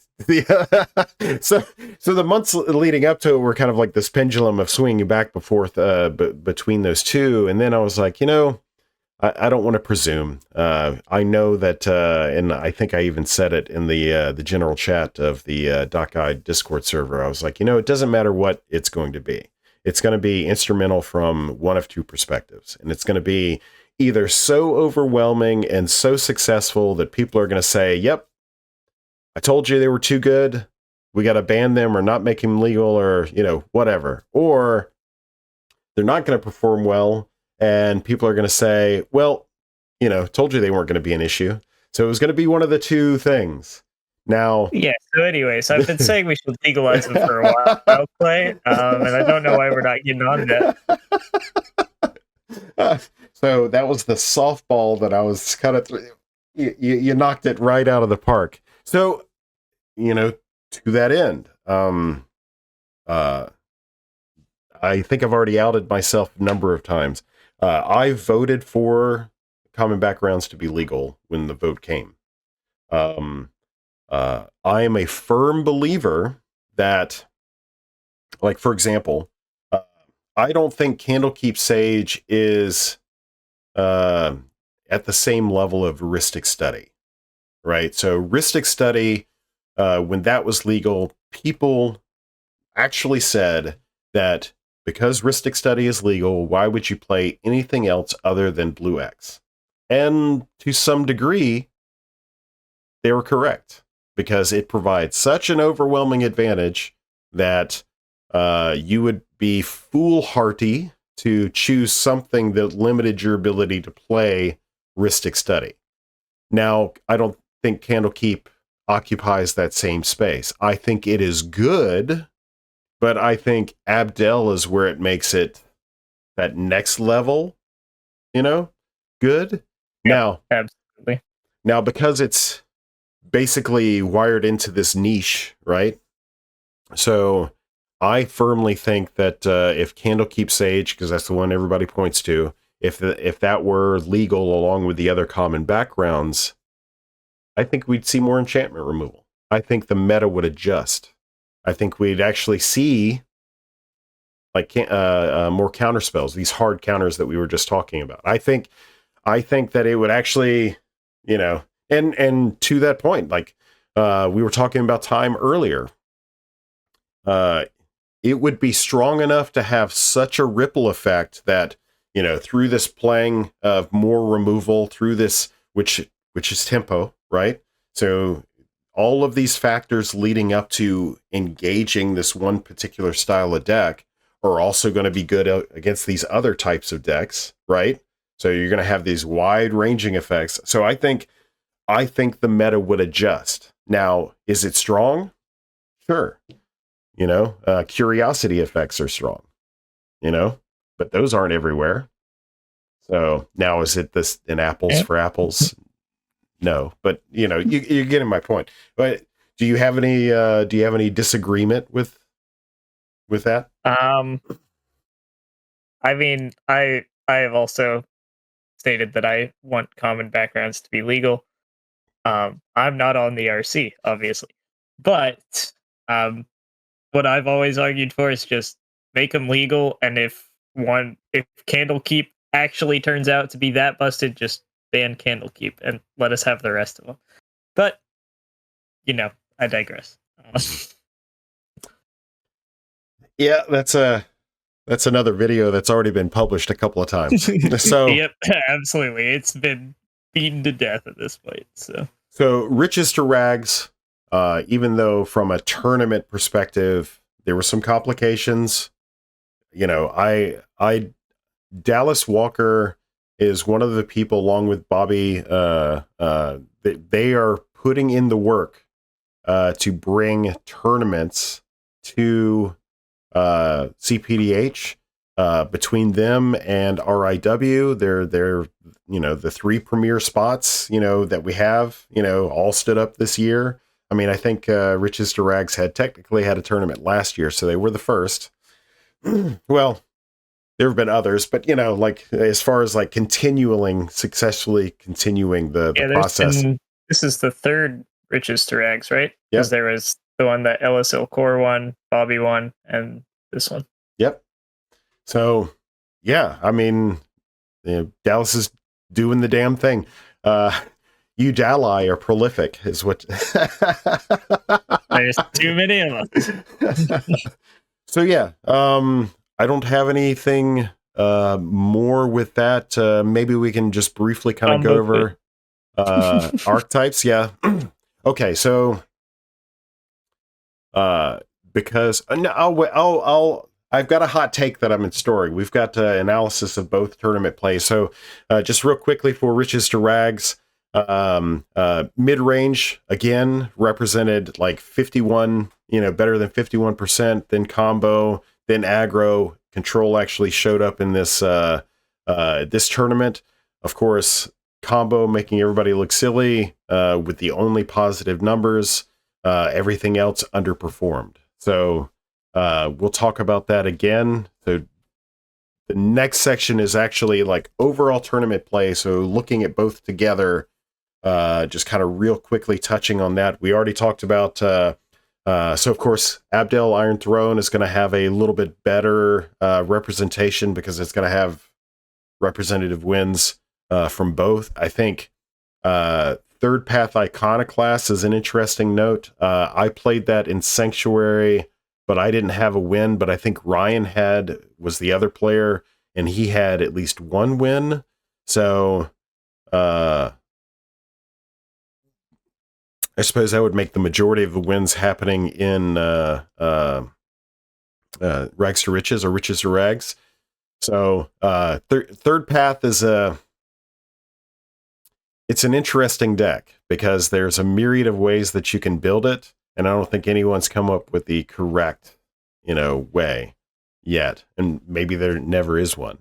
[SPEAKER 1] So the months leading up to it were kind of like this pendulum of swinging back and forth between those two. And then I was like, I don't want to presume. I know that, and I think I even said it in the general chat of the Dot Guide Discord server. I was like, it doesn't matter what it's going to be. It's going to be instrumental from one of two perspectives. And it's going to be either so overwhelming and so successful that people are going to say, yep, I told you they were too good. We got to ban them or not make them legal or, whatever. Or they're not going to perform well. And people are going to say, well, told you they weren't going to be an issue. So it was going to be one of the two things. Now,
[SPEAKER 2] yeah. So anyways, I've been saying we should legalize them for a while, Clay, and I don't know why we're not getting on that.
[SPEAKER 1] So that was the softball that I was kind of. You knocked it right out of the park. So, to that end, I think I've already outed myself a number of times. I voted for common backgrounds to be legal when the vote came. I am a firm believer that, like, for example, I don't think Candlekeep Sage is at the same level of heuristic study, right? So heuristic study, when that was legal, people actually said that because heuristic study is legal, why would you play anything else other than Blue X? And to some degree, they were correct, because it provides such an overwhelming advantage that you would be foolhardy to choose something that limited your ability to play heuristic study. Now, I don't think Candlekeep occupies that same space. I think it is good, but I think Abdel is where it makes it that next level, good.
[SPEAKER 2] Yep, absolutely.
[SPEAKER 1] Now, because it's basically wired into this niche, right? So I firmly think that if Candlekeep Sage, because that's the one everybody points to, if that were legal along with the other common backgrounds, I think we'd see more enchantment removal. I think the meta would adjust. I think we'd actually see like more counter spells, these hard counters that we were just talking about. I think that it would actually, and to that point, like we were talking about time earlier, it would be strong enough to have such a ripple effect that, through this playing of more removal, through this, which is tempo, right? So all of these factors leading up to engaging this one particular style of deck are also going to be good against these other types of decks, right? So you're going to have these wide-ranging effects. So I think the meta would adjust. Now, is it strong? Sure. Curiosity effects are strong, but those aren't everywhere. So now, is it this in apples for apples? No, but you're getting my point. But do you have any disagreement with that?
[SPEAKER 2] I mean, I have also stated that I want common backgrounds to be legal. I'm not on the RC, obviously, but what I've always argued for is just make them legal, and if Candlekeep actually turns out to be that busted, just ban Candlekeep and let us have the rest of them. But I digress.
[SPEAKER 1] Yeah, that's another video that's already been published a couple of times. So
[SPEAKER 2] yep, absolutely, it's been beaten to death at this point. So
[SPEAKER 1] riches to rags. Even though from a tournament perspective, there were some complications, Dallas Walker is one of the people, along with Bobby, they are putting in the work to bring tournaments to cPDH. Between them and RIW, they're the three premier spots that we have all stood up this year. I mean, I think Riches to Rags had technically had a tournament last year, so they were the first. Well, there have been others, but like as far as like successfully continuing the process.
[SPEAKER 2] This is the third Riches to Rags, right?
[SPEAKER 1] Yeah.
[SPEAKER 2] Because there was the one that LSL Core won, Bobby won, and this one.
[SPEAKER 1] Yep. So, yeah, I mean, Dallas is doing the damn thing. You Dalai are prolific, is what.
[SPEAKER 2] There's too many of us.
[SPEAKER 1] So yeah, I don't have anything more with that, maybe we can just briefly kind of go over archetypes. Yeah. Okay, so because I've got a hot take that I'm in story. We've got analysis of both tournament play. So just real quickly for Riches to Rags, mid-range again represented like 51, better than 51%. Then combo, then aggro. Control actually showed up in this this tournament. Of course, combo making everybody look silly with the only positive numbers. Everything else underperformed. So we'll talk about that again. So the next section is actually like overall tournament play. So looking at both together, just kind of real quickly touching on that. We already talked about, so of course, Abdel Iron Throne is going to have a little bit better representation because it's going to have representative wins from both. I think Third Path Iconoclast is an interesting note. I played that in Sanctuary, but I didn't have a win. But I think Ryan was the other player, and he had at least one win. So I suppose that would make the majority of the wins happening in Rags to Riches or Riches to Rags. So Third Path is it's an interesting deck because there's a myriad of ways that you can build it, and I don't think anyone's come up with the correct, way yet, and maybe there never is one.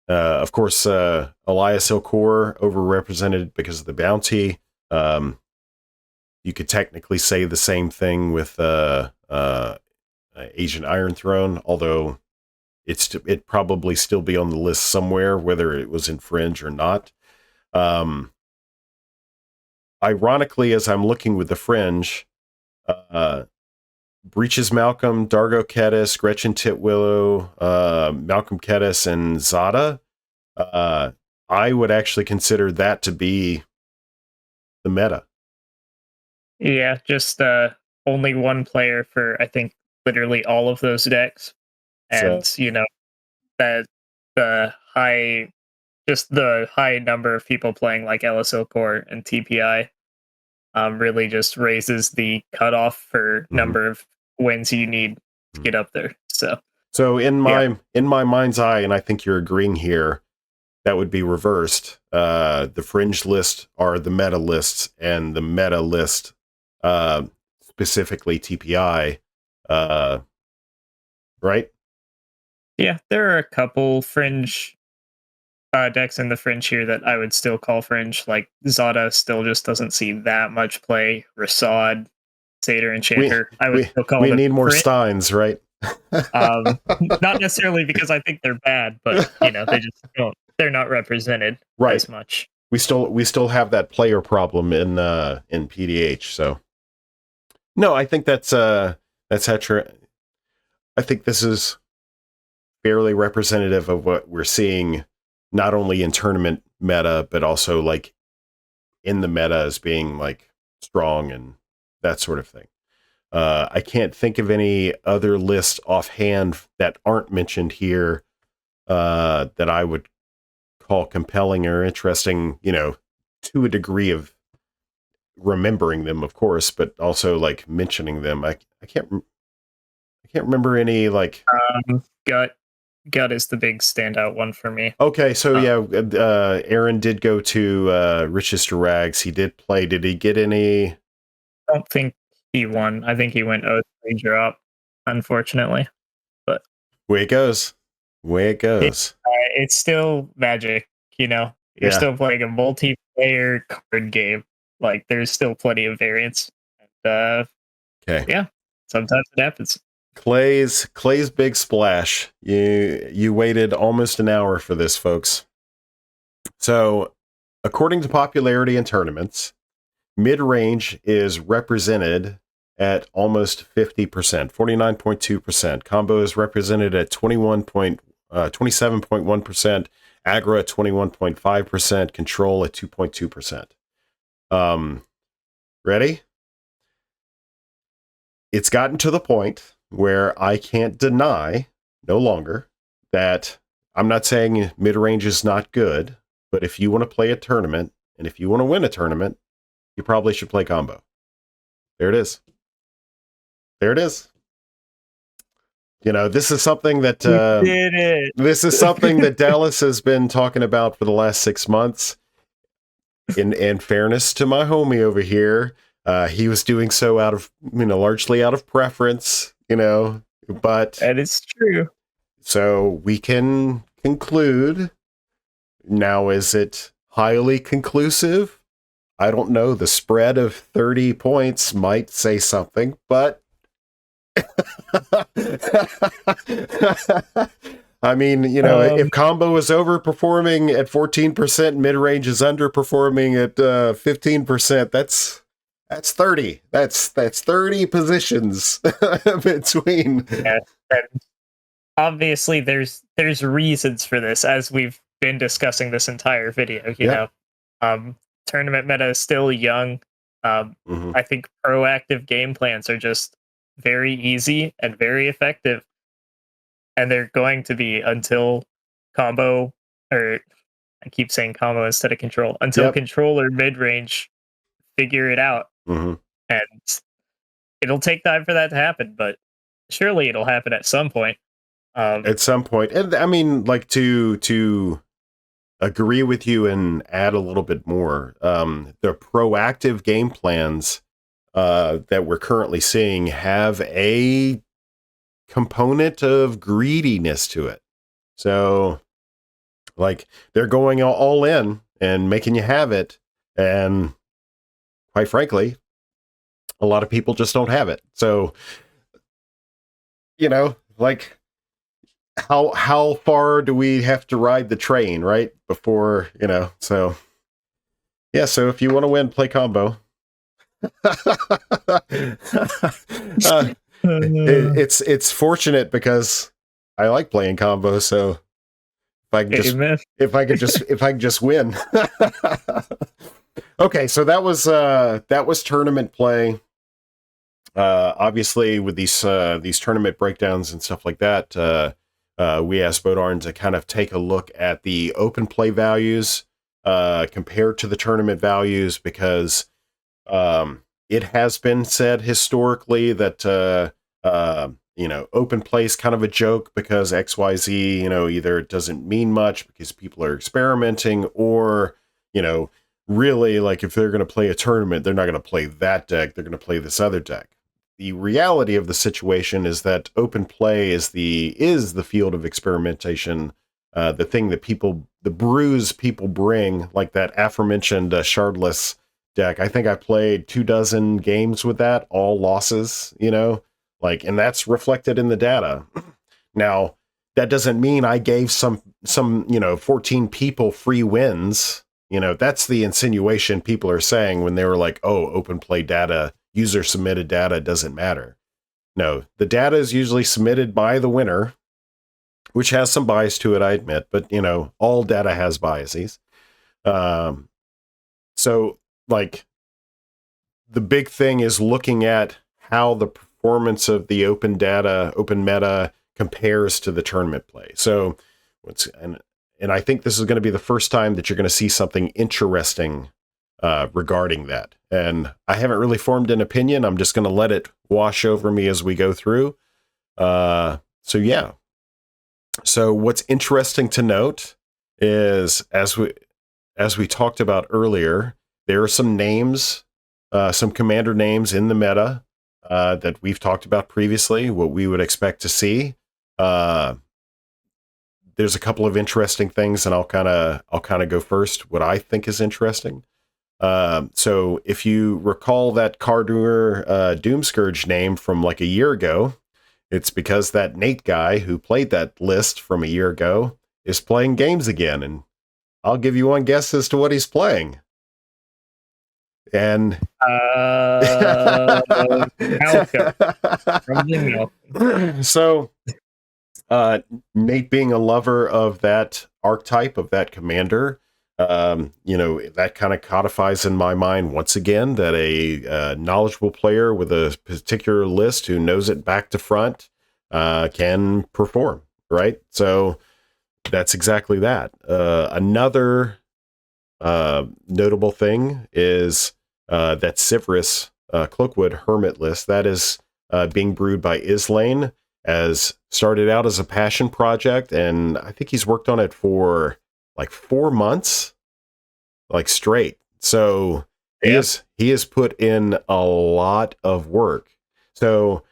[SPEAKER 1] Of course, Elias Ilkor overrepresented because of the bounty. You could technically say the same thing with Agent Iron Throne, although it'd probably still be on the list somewhere, whether it was in Fringe or not. Ironically, as I'm looking with the Fringe, Breaches Malcolm, Dargo Kedis, Gretchen Titwillow, Malcolm Kedis, and Zada, I would actually consider that to be the meta.
[SPEAKER 2] Yeah, just only one player for, I think, literally all of those decks. And, that the high number of people playing like LSO Core and TPI really just raises the cutoff for number of wins you need to get up there. So
[SPEAKER 1] in my mind's eye, and I think you're agreeing here, that would be reversed. The Fringe list are the meta lists, and the meta list, specifically TPI, right?
[SPEAKER 2] Yeah, there are a couple Fringe decks in the Fringe here that I would still call Fringe. Like Zada still just doesn't see that much play. Rasad, Satyr Enchanter, I would still call them.
[SPEAKER 1] We need more
[SPEAKER 2] Fringe.
[SPEAKER 1] Steins, right?
[SPEAKER 2] Not necessarily because I think they're bad, but they just don't. They're not represented as much.
[SPEAKER 1] We still have that player problem in PDH. So no, I think that's how I think this is fairly representative of what we're seeing, not only in tournament meta, but also like in the meta as being like strong and that sort of thing. I can't think of any other lists offhand that aren't mentioned here that I would call compelling or interesting, to a degree of remembering them, of course, but also like mentioning them. I can't remember any like
[SPEAKER 2] Gut is the big standout one for me.
[SPEAKER 1] Okay, so Aaron did go to Riches to Rags. He did play. Did he get any?
[SPEAKER 2] I don't think he won. I think he went 0-3 drop, unfortunately. But
[SPEAKER 1] way it goes.
[SPEAKER 2] It's still Magic, You're still playing a multiplayer card game. Like, there's still plenty of variance. And,
[SPEAKER 1] okay.
[SPEAKER 2] Yeah, sometimes it happens.
[SPEAKER 1] Clay's big splash. You waited almost an hour for this, folks. So, according to popularity in tournaments, mid-range is represented at almost 50%, 49.2%. Combo is represented at 27.1%. Aggro at 21.5%. Control at 2.2%. Ready? It's gotten to the point where I can't deny no longer that I'm not saying mid-range is not good, but if you want to play a tournament, and if you want to win a tournament, you probably should play combo. There it is. There it is. You know, this is something that
[SPEAKER 2] We did it.
[SPEAKER 1] This is something that Dallas has been talking about for the last 6 months. In fairness to my homie over here, he was doing so out of, largely out of preference, but
[SPEAKER 2] That is true.
[SPEAKER 1] so we can conclude. Now, is it highly conclusive? I don't know. The spread of 30 points might say something, but I mean, if combo is overperforming at 14%, mid-range is underperforming at 15%, that's 30. That's 30 positions between.
[SPEAKER 2] Yeah, and obviously there's reasons for this, as we've been discussing this entire video. You know, tournament meta is still young. I think proactive game plans are just very easy and very effective, and they're going to be until combo, or I keep saying combo instead of control, until control or mid-range figure it out. And it'll take time for that to happen, but surely it'll happen at some point.
[SPEAKER 1] At some point. And I mean, like, to agree with you and add a little bit more, the proactive game plans that we're currently seeing have a component of greediness to it. So, like, they're going all in and making you have it, and quite frankly, a lot of people just don't have it. So, like, how far do we have to ride the train, right? Before, so yeah, so if you want to win, play combo. It's fortunate because I like playing combo, so if I could just win. Okay, so that was tournament play. Obviously, with these tournament breakdowns and stuff like that, we asked Bodarnn to kind of take a look at the open play values compared to the tournament values, because it has been said historically that open play is kind of a joke because XYZ, either it doesn't mean much because people are experimenting, or really, like, if they're going to play a tournament, they're not going to play that deck, they're going to play this other deck. The reality of the situation is that open play is the field of experimentation, the thing that the brews people bring, like that aforementioned shardless deck. I think I played 24 games with that, all losses, and that's reflected in the data. Now, that doesn't mean I gave some 14 people free wins. That's the insinuation people are saying when they were like, oh, open play data, user submitted data doesn't matter. No, the data is usually submitted by the winner, which has some bias to it, I admit, but all data has biases. So, like, the big thing is looking at how the performance of the open meta compares to the tournament play. So, and I think this is going to be the first time that you're going to see something interesting regarding that. And I haven't really formed an opinion. I'm just going to let it wash over me as we go through. So yeah. So what's interesting to note is, as we talked about earlier, there are some names, some commander names in the meta that we've talked about previously, what we would expect to see. There's a couple of interesting things, and I'll kind of go first. What I think is interesting. So if you recall that Cardur Doomscourge name from like a year ago, it's because that Nate guy who played that list from a year ago is playing games again, and I'll give you one guess as to what he's playing. And so Nate, being a lover of that archetype, of that commander, that kind of codifies in my mind once again that a knowledgeable player with a particular list who knows it back to front can perform, right? So That's exactly that. Another notable thing is that Sivrus Cloakwood Hermit list that is being brewed by Islane, as started out as a passion project, and I think he's worked on it for like 4 months, like straight. So
[SPEAKER 2] Yeah.
[SPEAKER 1] he has put in a lot of work. So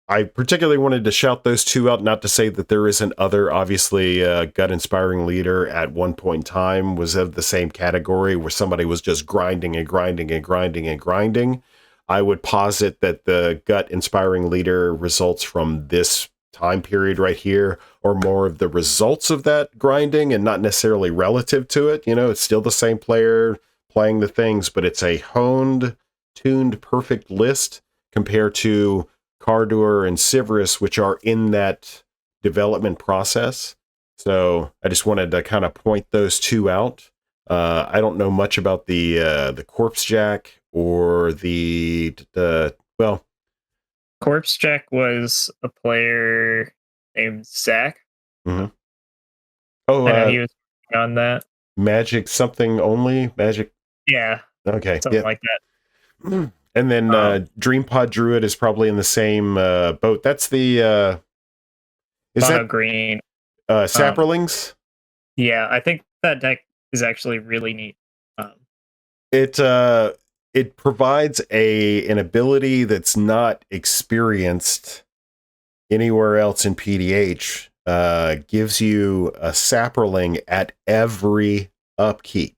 [SPEAKER 1] I particularly wanted to shout those two out, not to say that there isn't other, obviously, gut inspiring leader at one point in time was of the same category where somebody was just grinding and grinding and grinding and grinding. I would posit that the gut inspiring leader results from this time period right here, or more of the results of that grinding and not necessarily relative to it. You know, it's still the same player playing the things, but it's a honed, tuned, perfect list compared to Cardur and Sivrus, which are in that development process. So I just wanted to kind of point those two out. I don't know much about the Corpse Jack or the well,
[SPEAKER 2] Corpse Jack was a player named Zach.
[SPEAKER 1] mm-hmm. Oh,
[SPEAKER 2] I know he was working on that.
[SPEAKER 1] Magic something only magic.
[SPEAKER 2] Yeah,
[SPEAKER 1] Okay,
[SPEAKER 2] something
[SPEAKER 1] yeah.
[SPEAKER 2] like that.
[SPEAKER 1] And then Dreampod Druid is probably in the same boat. That's the is
[SPEAKER 2] Mono
[SPEAKER 1] that
[SPEAKER 2] green.
[SPEAKER 1] Saprolings?
[SPEAKER 2] Yeah, I think that deck is actually really neat.
[SPEAKER 1] It provides an ability that's not experienced anywhere else in PDH. Gives you a Saproling at every upkeep.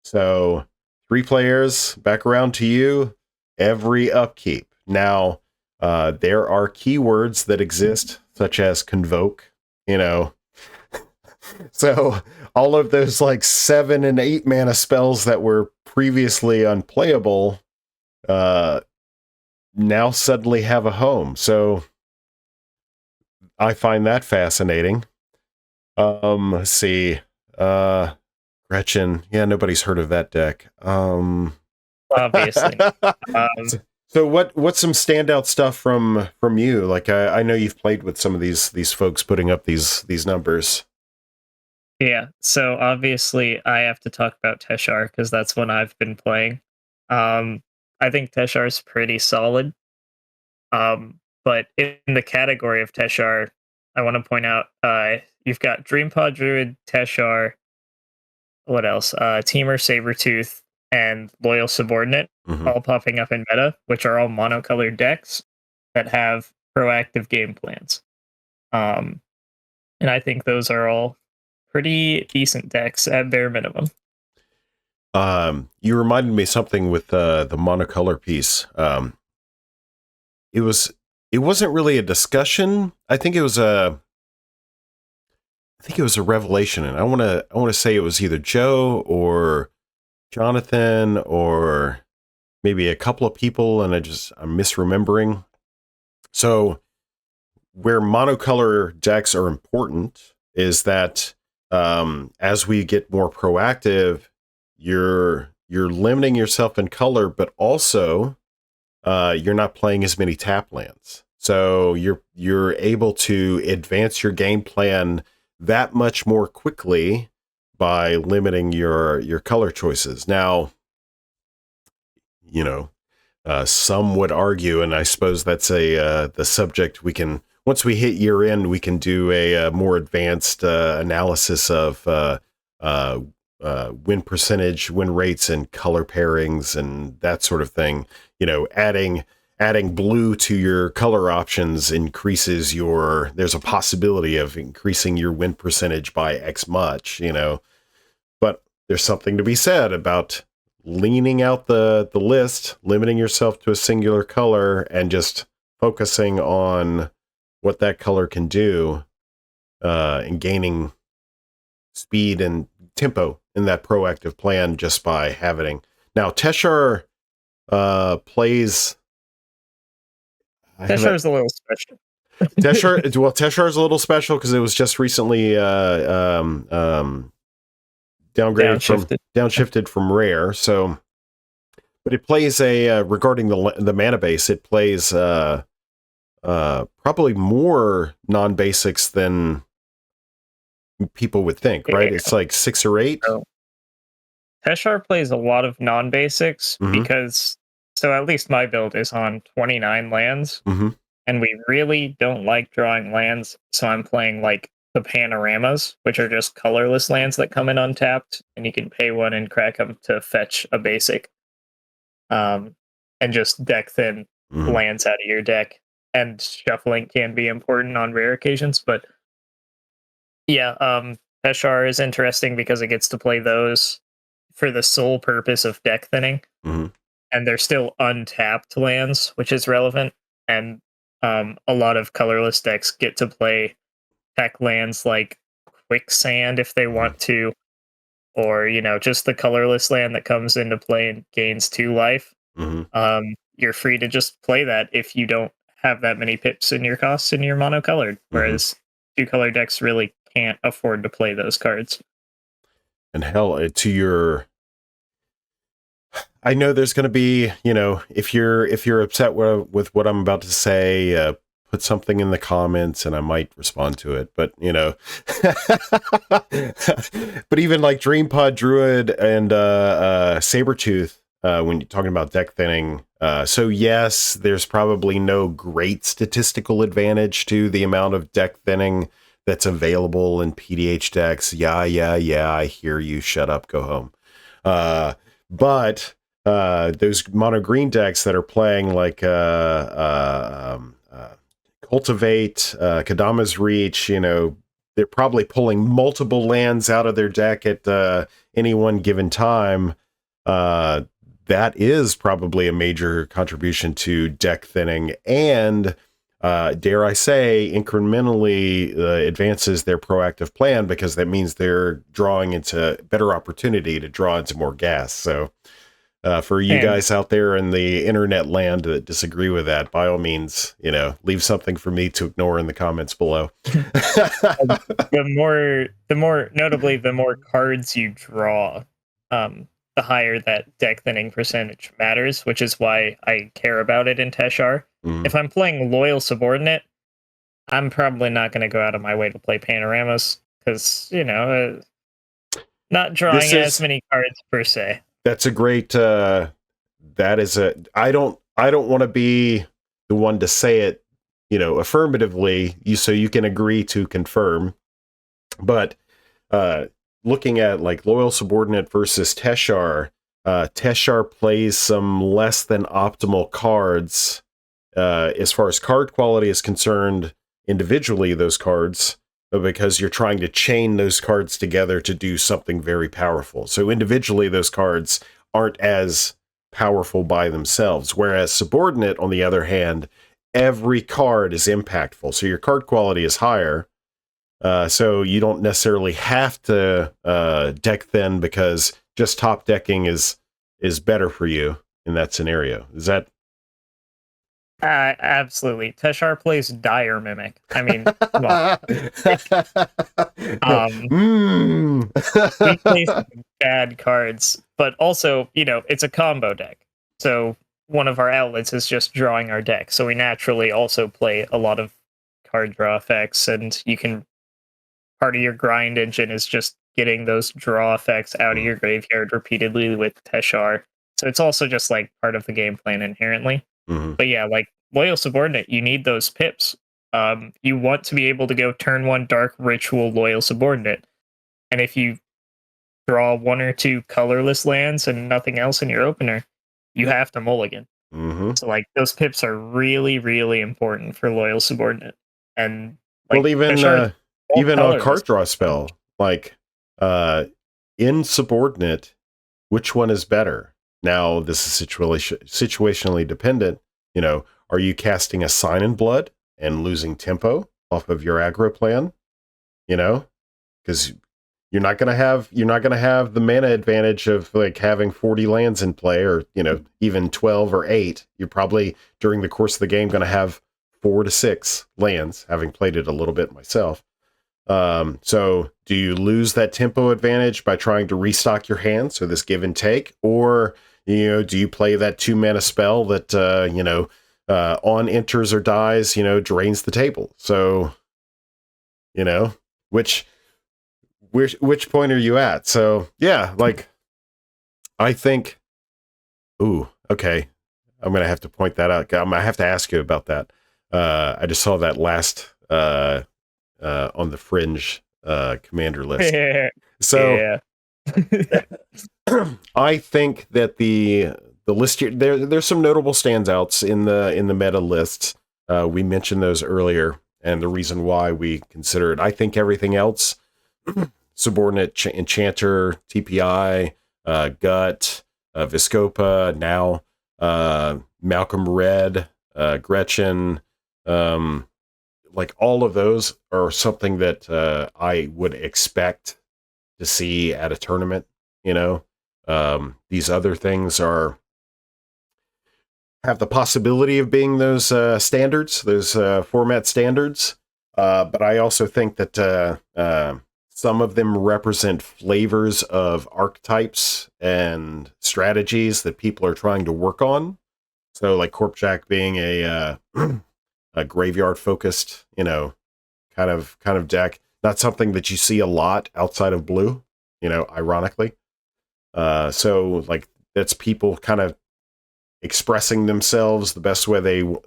[SPEAKER 1] So 3 players back around to you every upkeep. Now, there are keywords that exist, such as convoke, you know. So all of those like 7 and 8 mana spells that were previously unplayable now suddenly have a home. So I find that fascinating. Let's see. Gretchen. Yeah, nobody's heard of that deck.
[SPEAKER 2] Obviously.
[SPEAKER 1] So what's some standout stuff from you? Like I know you've played with some of these folks putting up these numbers.
[SPEAKER 2] Yeah, so obviously I have to talk about Teshar because that's one I've been playing. I think Teshar's pretty solid. But in the category of Teshar, I want to point out you've got Dreampod Druid, Teshar, what else? Teamer, Sabretooth, and Loyal Subordinate, all popping up in meta, which are all monocolored decks that have proactive game plans. And I think those are all pretty decent decks at bare minimum.
[SPEAKER 1] You reminded me something with the monocolor piece. It wasn't really a discussion. I think it was a revelation, and I want to say it was either Joe or Jonathan or maybe a couple of people, and I'm misremembering. So where monocolor decks are important is that as we get more proactive, you're limiting yourself in color, but also you're not playing as many tap lands. So you're able to advance your game plan that much more quickly by limiting your color choices. Now, you know, some would argue, and I suppose that's the subject we can, once we hit year end, we can do a more advanced analysis of win percentage, win rates, and color pairings, and that sort of thing. You know, adding blue to your color options increases there's a possibility of increasing your win percentage by X much, you know. But there's something to be said about leaning out the list, limiting yourself to a singular color, and just focusing on what that color can do, and gaining speed and tempo in that proactive plan just by having. Now, Teshar plays.
[SPEAKER 2] Teshar is a little special.
[SPEAKER 1] Teshar is a little special because it was just recently downshifted from rare. So, but it plays regarding the mana base, it plays probably more non-basics than people would think, right?
[SPEAKER 2] Yeah.
[SPEAKER 1] It's like 6 or 8.
[SPEAKER 2] So Teshar plays a lot of non-basics
[SPEAKER 1] Mm-hmm.
[SPEAKER 2] because, so at least my build is on 29 lands,
[SPEAKER 1] Mm-hmm.
[SPEAKER 2] and we really don't like drawing lands, so I'm playing like the panoramas, which are just colorless lands that come in untapped, and you can pay one and crack them to fetch a basic, um, and just deck thin
[SPEAKER 1] Mm-hmm.
[SPEAKER 2] lands out of your deck. And shuffling can be important on rare occasions, but yeah, Teshar is interesting because it gets to play those for the sole purpose of deck thinning,
[SPEAKER 1] Mm-hmm.
[SPEAKER 2] and they're still untapped lands, which is relevant. And a lot of colorless decks get to play tech lands like Quicksand if they want to, or just the colorless land that comes into play and gains 2 life.
[SPEAKER 1] Mm-hmm.
[SPEAKER 2] You're free to just play that if you don't have that many pips in your costs and you're monocolored.
[SPEAKER 1] Mm-hmm.
[SPEAKER 2] Whereas 2-color decks really can't afford to play those cards.
[SPEAKER 1] And hell, to your, I know there's going to be, if you're upset with what I'm about to say, put something in the comments and I might respond to it. But but even like Dreampod Druid and Sabretooth, when you're talking about deck thinning, so yes, there's probably no great statistical advantage to the amount of deck thinning that's available in PDH decks. Yeah, I hear you. Shut up, go home. But those mono green decks that are playing like Cultivate, Kadama's Reach, they're probably pulling multiple lands out of their deck at any one given time. That is probably a major contribution to deck thinning and, dare I say, incrementally advances their proactive plan, because that means they're drawing into better opportunity to draw into more gas. So for you
[SPEAKER 2] And
[SPEAKER 1] guys out there in the internet land that disagree with that, by all means, leave something for me to ignore in the comments below.
[SPEAKER 2] notably, the more cards you draw, the higher that deck thinning percentage matters, which is why I care about it in Teshar.
[SPEAKER 1] Mm.
[SPEAKER 2] If I'm playing Loyal Subordinate, I'm probably not going to go out of my way to play Panoramas because, not drawing as many cards per se.
[SPEAKER 1] That's a great, I don't want to be the one to say it, affirmatively, so you can agree to confirm. But looking at like Loyal Subordinate versus Teshar, Teshar plays some less than optimal cards as far as card quality is concerned, individually, those cards, because you're trying to chain those cards together to do something very powerful. So individually, those cards aren't as powerful by themselves. Whereas Subordinate, on the other hand, every card is impactful. So your card quality is higher. So you don't necessarily have to deck thin, because just top decking is better for you in that scenario. Is that?
[SPEAKER 2] Absolutely. Teshar plays Dire Mimic. I mean, come on. We play some bad cards, but also, it's a combo deck. So one of our outlets is just drawing our deck. So we naturally also play a lot of card draw effects, and part of your grind engine is just getting those draw effects out of your graveyard repeatedly with Teshar. So it's also just like part of the game plan inherently.
[SPEAKER 1] Mm-hmm.
[SPEAKER 2] But yeah, like Loyal Subordinate, you need those pips. You want to be able to go turn 1 Dark Ritual Loyal Subordinate. And if you draw 1 or 2 colorless lands and nothing else in your opener, you have to mulligan.
[SPEAKER 1] Mm-hmm.
[SPEAKER 2] So like those pips are really, really important for Loyal Subordinate. And like,
[SPEAKER 1] well, even a card draw spell, like in Subordinate, which one is better? Now, this is situationally dependent. Are you casting a Sign in Blood and losing tempo off of your aggro plan? Because you're not gonna have the mana advantage of like having 40 lands in play, or even 12 or 8. You're probably, during the course of the game, gonna have 4 to 6 lands, having played it a little bit myself. So do you lose that tempo advantage by trying to restock your hand, so this give and take, or do you play that 2 mana spell that on enters or dies, drains the table? So which which point are you at? So yeah, like I think. Ooh, okay. I'm gonna have to point that out. I'm gonna have to ask you about that. I just saw that last on the fringe commander list. So
[SPEAKER 2] Yeah.
[SPEAKER 1] I think that the list here there's some notable standouts in the meta lists. We mentioned those earlier, and the reason why we consider it. I think everything else, subordinate enchanter, TPI, gut, Viscopa, now Malcolm Red, Gretchen, like all of those are something that I would expect to see at a tournament. You know, these other things have the possibility of being those standards, those format standards. But I also think that some of them represent flavors of archetypes and strategies that people are trying to work on. So, like Corpjack being a graveyard focused, you know, kind of deck. Not something that you see a lot outside of blue, you know, ironically. So like that's people kind of expressing themselves the best way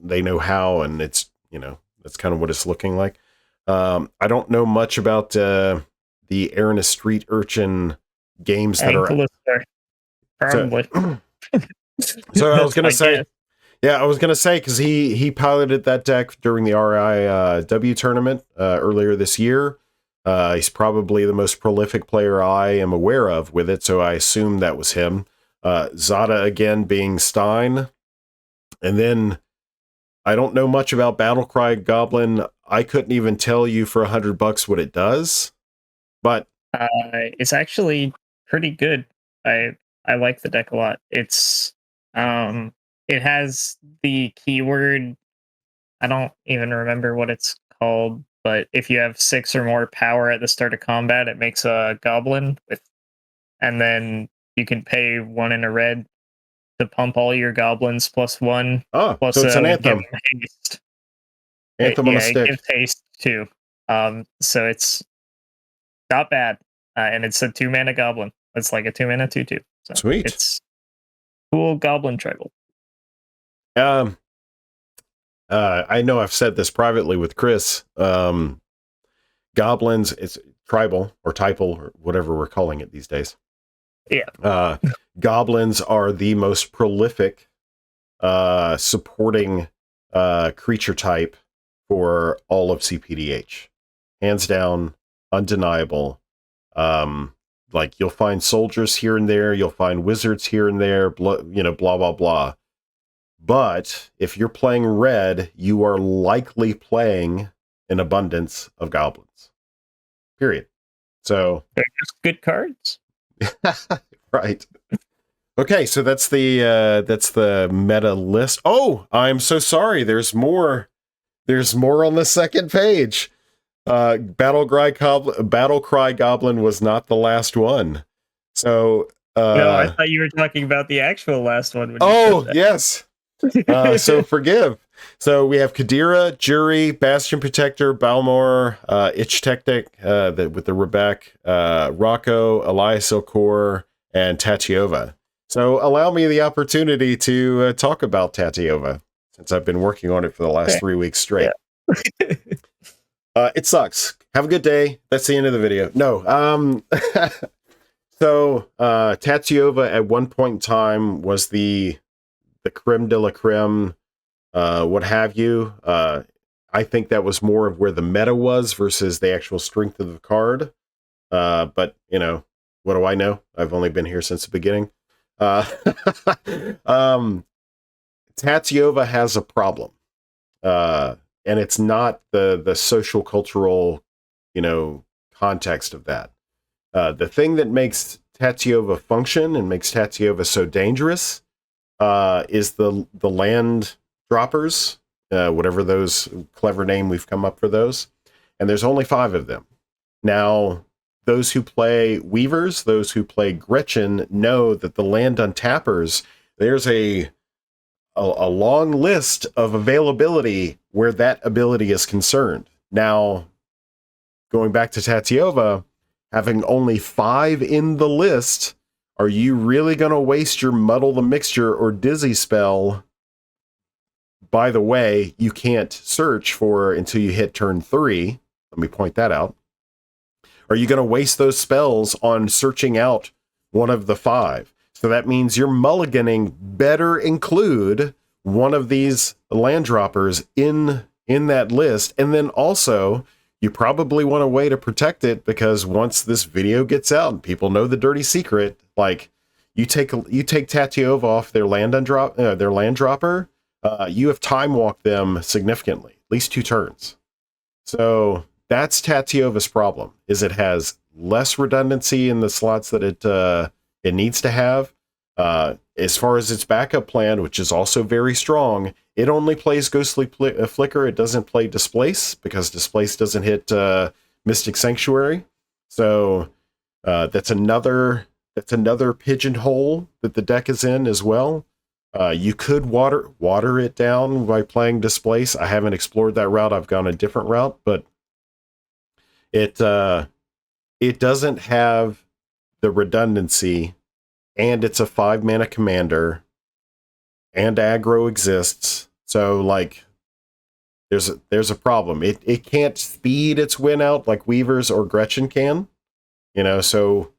[SPEAKER 1] they know how, and it's, you know, that's kind of what it's looking like. I don't know much about the Arena Street Urchin games that are
[SPEAKER 2] probably.
[SPEAKER 1] So I was gonna say, yeah, I was gonna say because he piloted that deck during the RIW tournament earlier this year. He's probably the most prolific player I am aware of with it, so I assume that was him. Zada again being Stein, and then I don't know much about Battlecry Goblin. I couldn't even tell you for $100 what it does, but
[SPEAKER 2] it's actually pretty good. I like the deck a lot. It's it has the keyword. I don't even remember what it's called, but if you have 6 or more power at the start of combat, it makes a goblin and then you can pay 1 in a red to pump all your goblins +1.
[SPEAKER 1] so it's an
[SPEAKER 2] give
[SPEAKER 1] anthem.
[SPEAKER 2] them haste.
[SPEAKER 1] Anthem on a
[SPEAKER 2] It
[SPEAKER 1] stick.
[SPEAKER 2] gives haste too. So it's not bad. And it's a 2-mana goblin. It's like a 2-mana 2/2. So
[SPEAKER 1] Sweet.
[SPEAKER 2] it's cool goblin tribal.
[SPEAKER 1] I know I've said this privately with Chris. Goblins, it's tribal or typal or whatever we're calling it these days.
[SPEAKER 2] Yeah.
[SPEAKER 1] Goblins are the most prolific supporting creature type for all of cPDH. Hands down, undeniable. Like you'll find soldiers here and there, you'll find wizards here and there, blah, blah, blah. But if you're playing red, you are likely playing an abundance of goblins. Period. So
[SPEAKER 2] They're just good cards.
[SPEAKER 1] right. Okay, so that's the meta list. Oh, I'm so sorry. There's more. There's more on the second page. Battlecry Goblin was not the last one. So
[SPEAKER 2] no, I thought you were talking about the actual last one.
[SPEAKER 1] Oh, yes. So forgive. So we have Kadira, Jury, Bastion Protector, Balmor, Itch Tactic, with the Rebek, Rocco, Elias Ilkor, and Tatiova. So allow me the opportunity to talk about Tatiova, since I've been working on it for the last 3 weeks straight.
[SPEAKER 2] Yeah.
[SPEAKER 1] It sucks. Have a good day. That's the end of the video. No. So Tatiova at one point in time was the creme de la creme, what have you. I think that was more of where the meta was versus the actual strength of the card. But, you know, what do I know? I've only been here since the beginning. Tatiova has a problem. And it's not the social cultural, context of that. The thing that makes Tatiova function and makes Tatiova so dangerous is the land droppers, whatever those clever name we've come up for those. And there's only 5 of them. Now, those who play Weavers, those who play Gretchen know that the land untappers, there's a long list of availability where that ability is concerned. Now, going back to Tatiova, having only 5 in the list, are you really going to waste your Muddle the Mixture or Dizzy spell? By the way, you can't search for until you hit turn 3. Let me point that out. Are you going to waste those spells on searching out one of the 5? So that means your mulliganing better include one of these land droppers in that list. And then also, you probably want a way to protect it, because once this video gets out and people know the dirty secret, like you take Tatiova off their land dropper, you have time walked them significantly, at least 2 turns. So that's Tatiova's problem, is it has less redundancy in the slots that it needs to have. As far as its backup plan, which is also very strong, it only plays Ghostly Flicker. It doesn't play Displace, because Displace doesn't hit Mystic Sanctuary. So that's another pigeonhole that the deck is in as well. You could water it down by playing Displace. I haven't explored that route. I've gone a different route, but it doesn't have the redundancy, and it's a 5 mana commander, and aggro exists. So like there's a problem. It can't speed its win out like Weavers or Gretchen can. So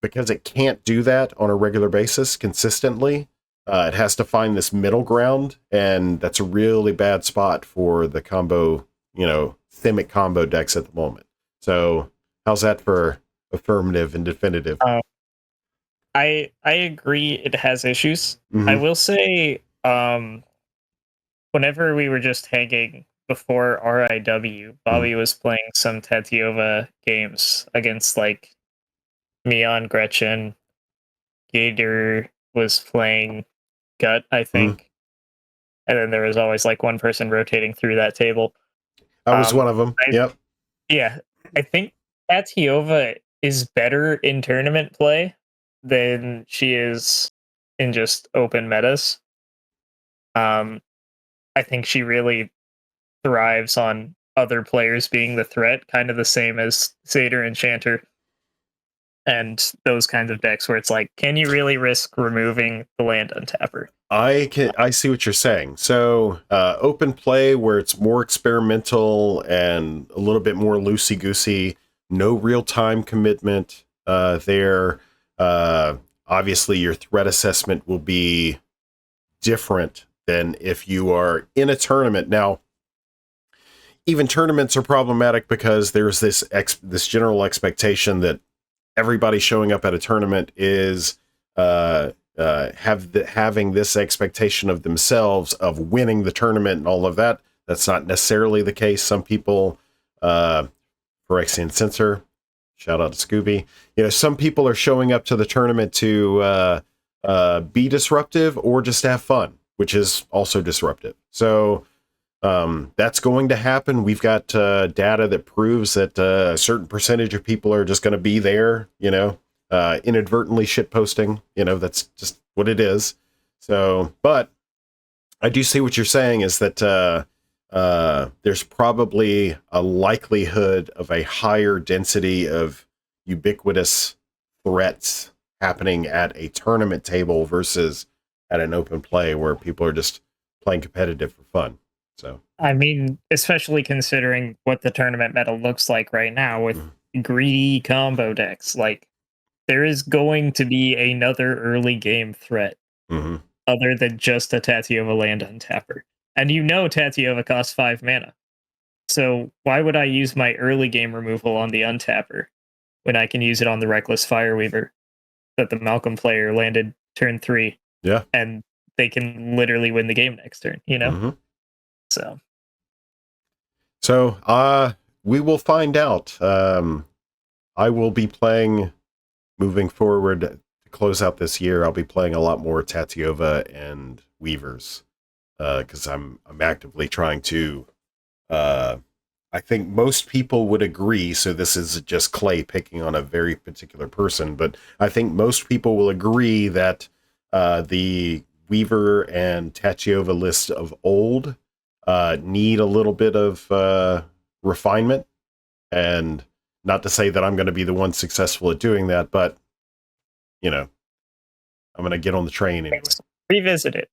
[SPEAKER 1] because it can't do that on a regular basis consistently, it has to find this middle ground, and that's a really bad spot for the combo, Thimic combo decks at the moment. So how's that for affirmative and definitive?
[SPEAKER 2] I agree it has issues.
[SPEAKER 1] Mm-hmm.
[SPEAKER 2] I will say, whenever we were just hanging before RIW, Bobby was playing some Tatiova games against like Mion, Gretchen. Gator was playing Gut, I think. And then there was always like one person rotating through that table.
[SPEAKER 1] I was one of them. Yep.
[SPEAKER 2] Yeah. I think Tatiova is better in tournament play than she is in just open metas. I think she really thrives on other players being the threat, kind of the same as Satyr Enchanter and those kinds of decks where it's like, can you really risk removing the land untapper?
[SPEAKER 1] I see what you're saying. So open play where it's more experimental and a little bit more loosey-goosey, no real-time commitment there. Obviously, your threat assessment will be different than if you are in a tournament. Now, even tournaments are problematic because there's this general expectation that everybody showing up at a tournament is having this expectation of themselves of winning the tournament and all of that. That's not necessarily the case. Some people, Phyrexian Censor, shout out to Scooby. Some people are showing up to the tournament to be disruptive or just have fun, which is also disruptive. So that's going to happen. We've got data that proves that a certain percentage of people are just going to be there, inadvertently shitposting. That's just what it is. So, but I do see what you're saying is that there's probably a likelihood of a higher density of ubiquitous threats happening at a tournament table versus at an open play where people are just playing competitive for fun. So,
[SPEAKER 2] I mean, especially considering what the tournament meta looks like right now with greedy combo decks, like there is going to be another early game threat other than just a Tatiova land untapper. And Tatiova costs 5 mana. So why would I use my early game removal on the untapper when I can use it on the Reckless Fireweaver that the Malcolm player landed turn 3?
[SPEAKER 1] Yeah.
[SPEAKER 2] And they can literally win the game next turn,
[SPEAKER 1] So we will find out. I will be playing moving forward to close out this year. I'll be playing a lot more Tatiova and Weavers because I'm actively trying to. I think most people would agree. So this is just Clay picking on a very particular person, but I think most people will agree that the Weaver and Tatiova list of old need a little bit of refinement, and Not to say that I'm going to be the one successful at doing that, but, you know, I'm going to get on the train anyway.
[SPEAKER 2] Revisit it.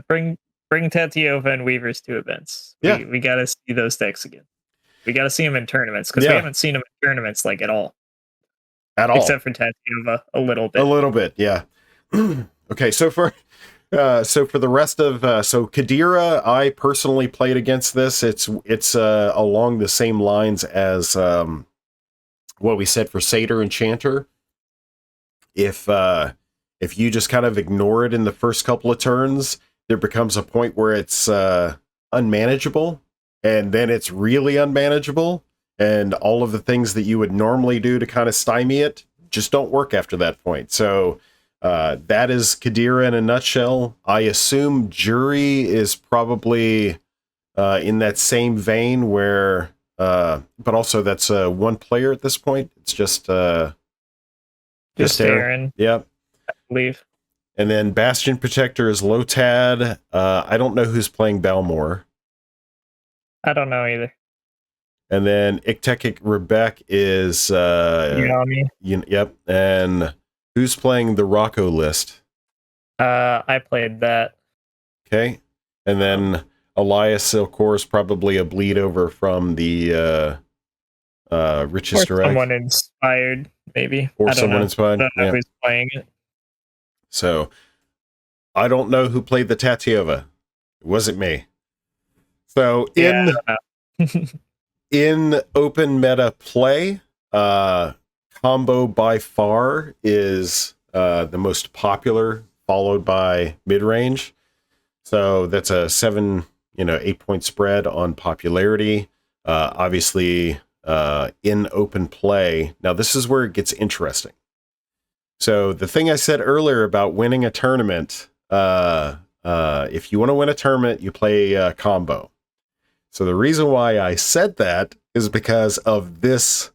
[SPEAKER 2] Bring Tatiova and Weavers to events.
[SPEAKER 1] Yeah.
[SPEAKER 2] We got to see those decks again. We got to see them in tournaments because we haven't seen them in tournaments like at all.
[SPEAKER 1] At all.
[SPEAKER 2] Except for Tatiova, a little bit.
[SPEAKER 1] A little bit, yeah. Okay, so for the rest of so Kadira, I personally played against this. It's along the same lines as what we said for Satyr and Chanter. If you just kind of ignore it in the first couple of turns, there becomes a point where it's unmanageable, and then it's really unmanageable, and all of the things that you would normally do to kind of stymie it just don't work after that point. So that is Kadira in a nutshell. I assume Jury is probably in that same vein where, but also that's one player at this point. It's just
[SPEAKER 2] Aaron.
[SPEAKER 1] Yep.
[SPEAKER 2] I believe.
[SPEAKER 1] And then Bastion Protector is Lotad. I don't know who's playing Balmor.
[SPEAKER 2] I don't know either.
[SPEAKER 1] And then Iktekik Rebek is
[SPEAKER 2] Yami.
[SPEAKER 1] Yep. And who's playing the Rocco list?
[SPEAKER 2] I played that.
[SPEAKER 1] Okay. And then Elias Silcor is probably a bleed over from the Richest Direct.
[SPEAKER 2] Someone inspired, maybe.
[SPEAKER 1] Or someone inspired.
[SPEAKER 2] I don't know who's playing it.
[SPEAKER 1] So I don't know who played the Tatiova. It wasn't me. So in open meta play, combo by far is the most popular, followed by mid-range. So that's a 8-point spread on popularity. Obviously, in open play. Now, this is where it gets interesting. So the thing I said earlier about winning a tournament, if you want to win a tournament, you play combo. So the reason why I said that is because of this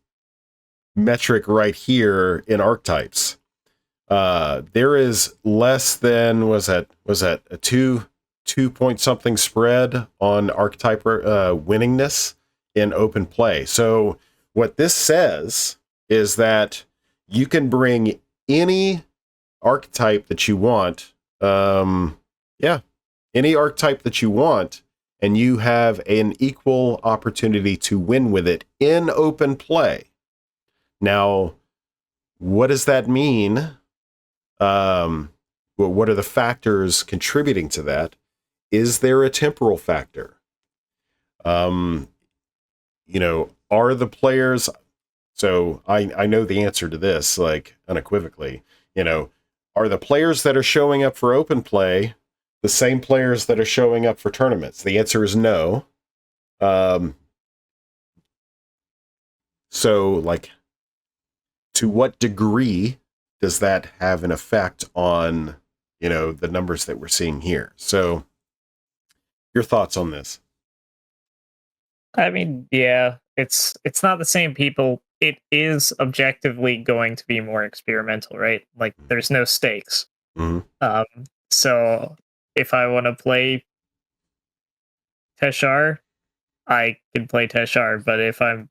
[SPEAKER 1] metric right here in archetypes. There is less than, was that a 2-point something spread on archetype winningness in open play. So what this says is that you can bring any archetype that you want. Any archetype that you want, and you have an equal opportunity to win with it in open play. Now, what does that mean? What are the factors contributing to that? Is there a temporal factor? Are the players... So I know the answer to this, like, unequivocally. Are the players that are showing up for open play the same players that are showing up for tournaments? The answer is no. So, like, to what degree does that have an effect on, the numbers that we're seeing here? So, your thoughts on this?
[SPEAKER 2] I mean, yeah, it's not the same people. It is objectively going to be more experimental, right? Like, there's no stakes.
[SPEAKER 1] Mm-hmm.
[SPEAKER 2] So if I want to play Teshar, I can play Teshar. But if I'm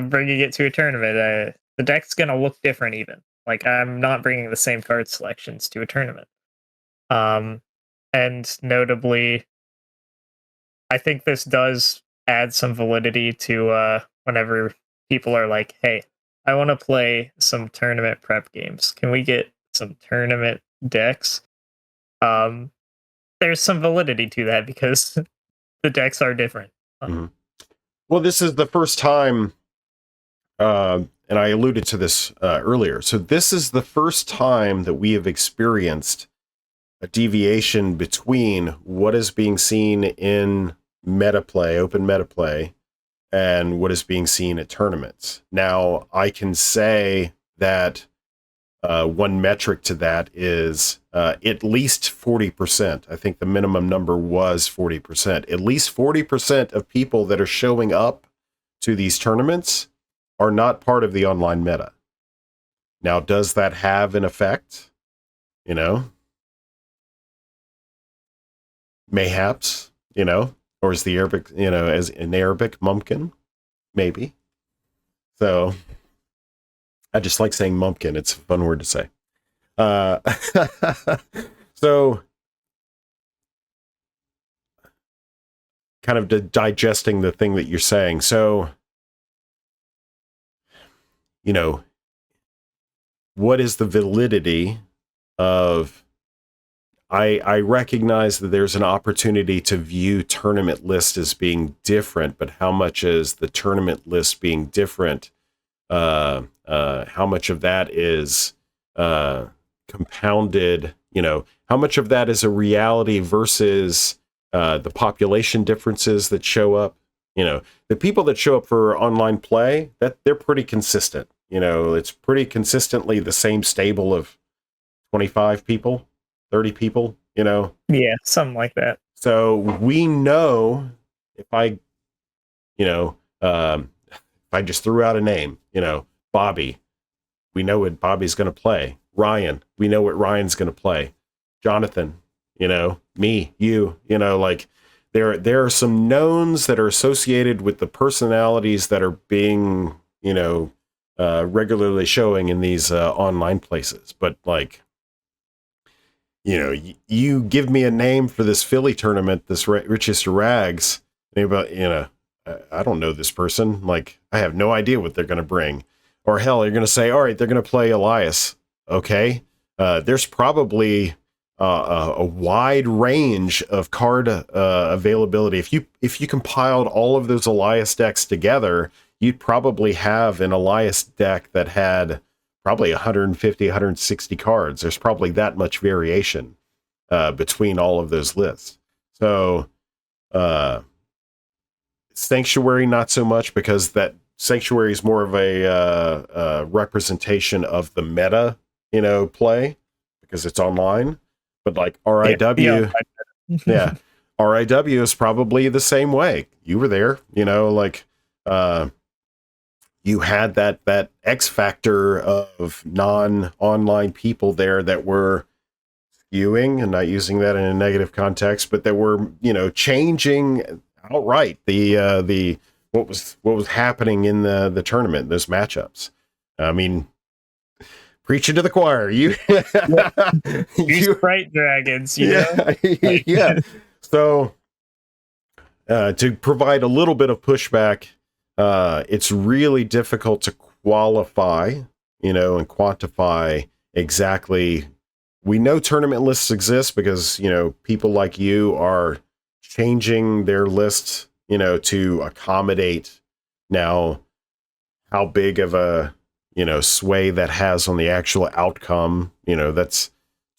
[SPEAKER 2] bringing it to a tournament, the deck's gonna look different. Even like I'm not bringing the same card selections to a tournament. And notably, I think this does add some validity to whenever people are like, "Hey, I want to play some tournament prep games. Can we get some tournament decks?" There's some validity to that because the decks are different.
[SPEAKER 1] Mm-hmm. Well, this is the first time, and I alluded to this earlier. So this is the first time that we have experienced a deviation between what is being seen in meta play, open meta play, and what is being seen at tournaments. Now, I can say that one metric to that is at least 40%. I think the minimum number was 40%. At least 40% of people that are showing up to these tournaments are not part of the online meta. Now, does that have an effect? Mayhaps, or is the Arabic, as in Arabic, mumkin? Maybe. So I just like saying mumpkin. It's a fun word to say. Uh, so kind of digesting the thing that you're saying. So, you know, what is the validity of, I recognize that there's an opportunity to view tournament list as being different, but how much is the tournament list being different? How much of that is compounded? How much of that is a reality versus the population differences that show up? The people that show up for online play, that they're pretty consistent. It's pretty consistently the same stable of 25 people, 30 people,
[SPEAKER 2] Yeah, something like that.
[SPEAKER 1] So we know if I, you know, if I just threw out a name, Bobby, we know what Bobby's going to play. Ryan, we know what Ryan's going to play. Jonathan, me, you, like there are some knowns that are associated with the personalities that are being, regularly showing in these online places. But like, you give me a name for this Philly tournament, this Richest Rags, about, I don't know this person. Like, I have no idea what they're going to bring. Or hell, you're going to say, all right, they're going to play Elias. Okay. There's probably a wide range of card availability. If you compiled all of those Elias decks together, you'd probably have an Elias deck that had probably 150, 160 cards. There's probably that much variation between all of those lists. So Sanctuary, not so much, because that Sanctuary is more of a representation of the meta, play, because it's online. But like RIW, yeah, RIW is probably the same way. You were there, like you had that X factor of non-online people there that were skewing, and not using that in a negative context, but that were, changing outright the what was happening in the tournament, those matchups. I mean, preaching to the choir. You
[SPEAKER 2] Sprite dragons, know?
[SPEAKER 1] Yeah. So to provide a little bit of pushback, it's really difficult to qualify, and quantify exactly. We know tournament lists exist because, people like you are changing their lists, to accommodate. Now, how big of a, sway that has on the actual outcome, that's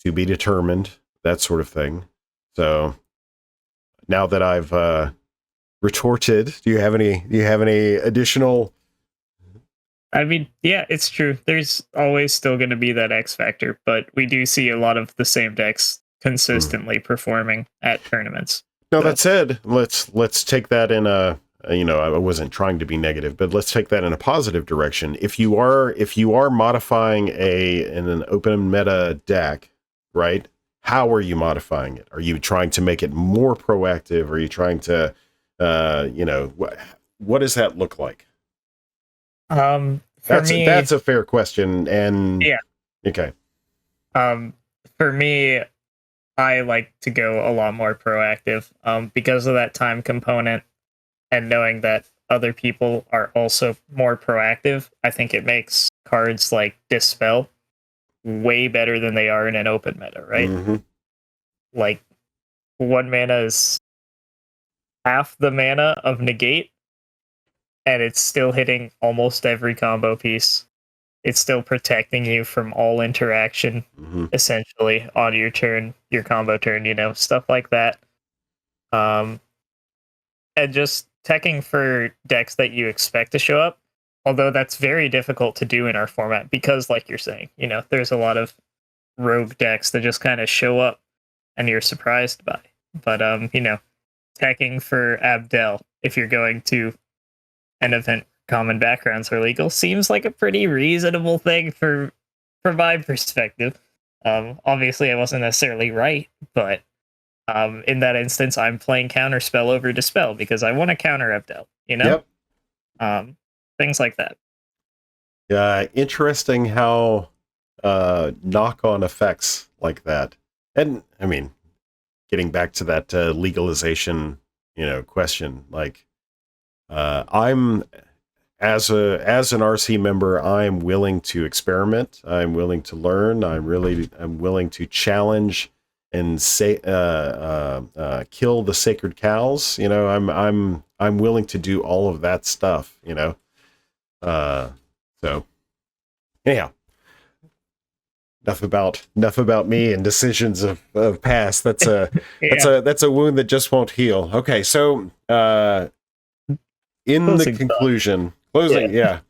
[SPEAKER 1] to be determined, that sort of thing. So now that I've retorted, do you have any additional?
[SPEAKER 2] I mean, yeah, it's true. There's always still going to be that X factor, but we do see a lot of the same decks consistently performing at tournaments.
[SPEAKER 1] No, that said, let's take that in a, I wasn't trying to be negative, but let's take that in a positive direction. If you are modifying an open meta deck, right? How are you modifying it? Are you trying to make it more proactive? Are you trying to, what does that look like? That's a fair question. And
[SPEAKER 2] yeah,
[SPEAKER 1] okay.
[SPEAKER 2] For me, I like to go a lot more proactive, because of that time component, and knowing that other people are also more proactive. I think it makes cards like Dispel way better than they are in an open meta, right?
[SPEAKER 1] Mm-hmm.
[SPEAKER 2] Like, 1 mana is half the mana of Negate, and it's still hitting almost every combo piece. It's still protecting you from all interaction, essentially, on your turn, your combo turn, stuff like that. And just teching for decks that you expect to show up, although that's very difficult to do in our format, because like you're saying, there's a lot of rogue decks that just kind of show up and you're surprised by. But teching for Abdel, if you're going to an event common backgrounds are legal, seems like a pretty reasonable thing from my perspective. Obviously I wasn't necessarily right, but in that instance I'm playing Counterspell over Dispel because I want to counter Abdel,
[SPEAKER 1] Yep.
[SPEAKER 2] Things like that.
[SPEAKER 1] Interesting how knock-on effects like that. And I mean, getting back to that legalization, question, like I'm as an RC member, I'm willing to experiment. I'm willing to learn. I'm willing to challenge and say kill the sacred cows. I'm willing to do all of that stuff. So anyhow, enough about me and decisions of past. That's a that's a wound that just won't heal. Okay, so in the conclusion, closing, yeah.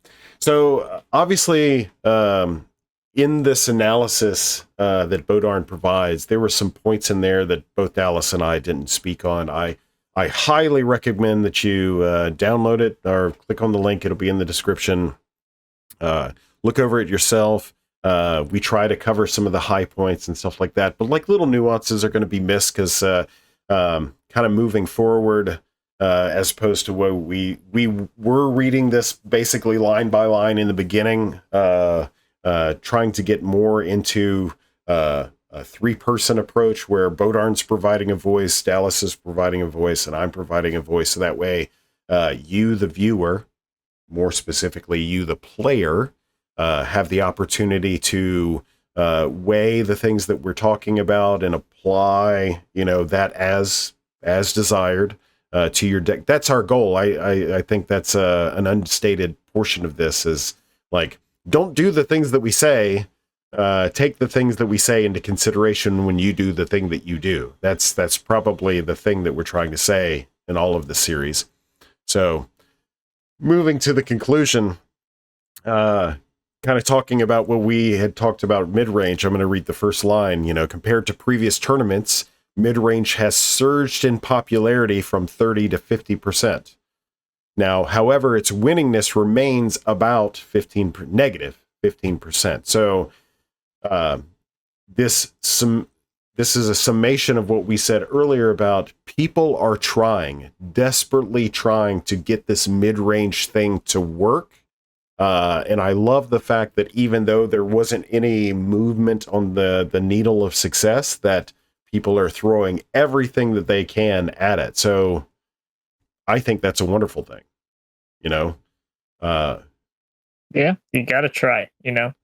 [SPEAKER 1] So obviously, in this analysis that Bodarnn provides, there were some points in there that both Dallas and I didn't speak on. I highly recommend that you download it or click on the link. It'll be in the description. Look over it yourself. We try to cover some of the high points and stuff like that, but like little nuances are going to be missed because kind of moving forward, as opposed to what we were reading this basically line by line in the beginning, trying to get more into a three-person approach where Bodarnn's providing a voice, Dallas is providing a voice, and I'm providing a voice. So that way, you, the viewer, more specifically, you, the player, have the opportunity to weigh the things that we're talking about and apply, that as desired to your deck. That's our goal. I think that's an unstated portion of this is like, don't do the things that we say. Take the things that we say into consideration when you do the thing that you do. That's probably the thing that we're trying to say in all of the series. So moving to the conclusion, kind of talking about what we had talked about mid-range, I'm going to read the first line. Compared to previous tournaments, mid-range has surged in popularity from 30 to 50%. Now, however, its winningness remains about negative 15%. So this is a summation of what we said earlier about people are desperately trying to get this mid-range thing to work. And I love the fact that even though there wasn't any movement on the needle of success, that people are throwing everything that they can at it. So I think that's a wonderful thing,
[SPEAKER 2] Yeah, you got to try, Can't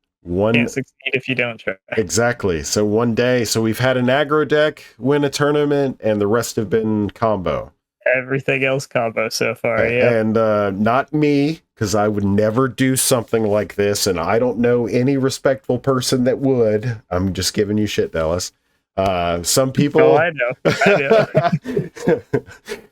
[SPEAKER 2] succeed if you don't try.
[SPEAKER 1] Exactly. So one day, we've had an aggro deck win a tournament and the rest have been combo.
[SPEAKER 2] Everything else combo so far, yeah.
[SPEAKER 1] And not me, because I would never do something like this, and I don't know any respectful person that would. I'm just giving you shit, Dallas. Some people...
[SPEAKER 2] Oh, I know.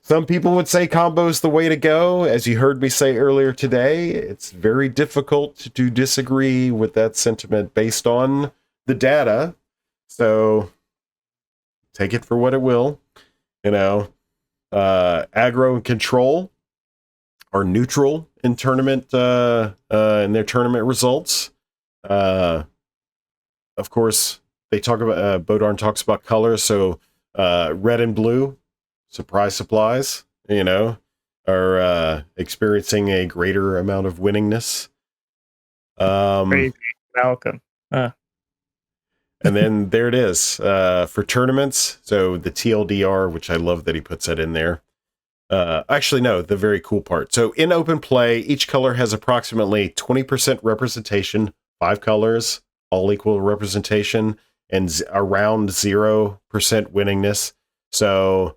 [SPEAKER 1] Some people would say combo's the way to go. As you heard me say earlier today, it's very difficult to disagree with that sentiment based on the data. So take it for what it will, aggro and control are neutral in tournament in their tournament results. Of course, they talk about Bodarnn talks about colors. So red and blue, surprise supplies, are experiencing a greater amount of winningness.
[SPEAKER 2] Crazy, Malcolm.
[SPEAKER 1] And then there it is for tournaments. So the TLDR, which I love that he puts that in there. Actually, no, the very cool part. So in open play, each color has approximately 20% representation, 5 colors, all equal representation, and around 0% winningness. So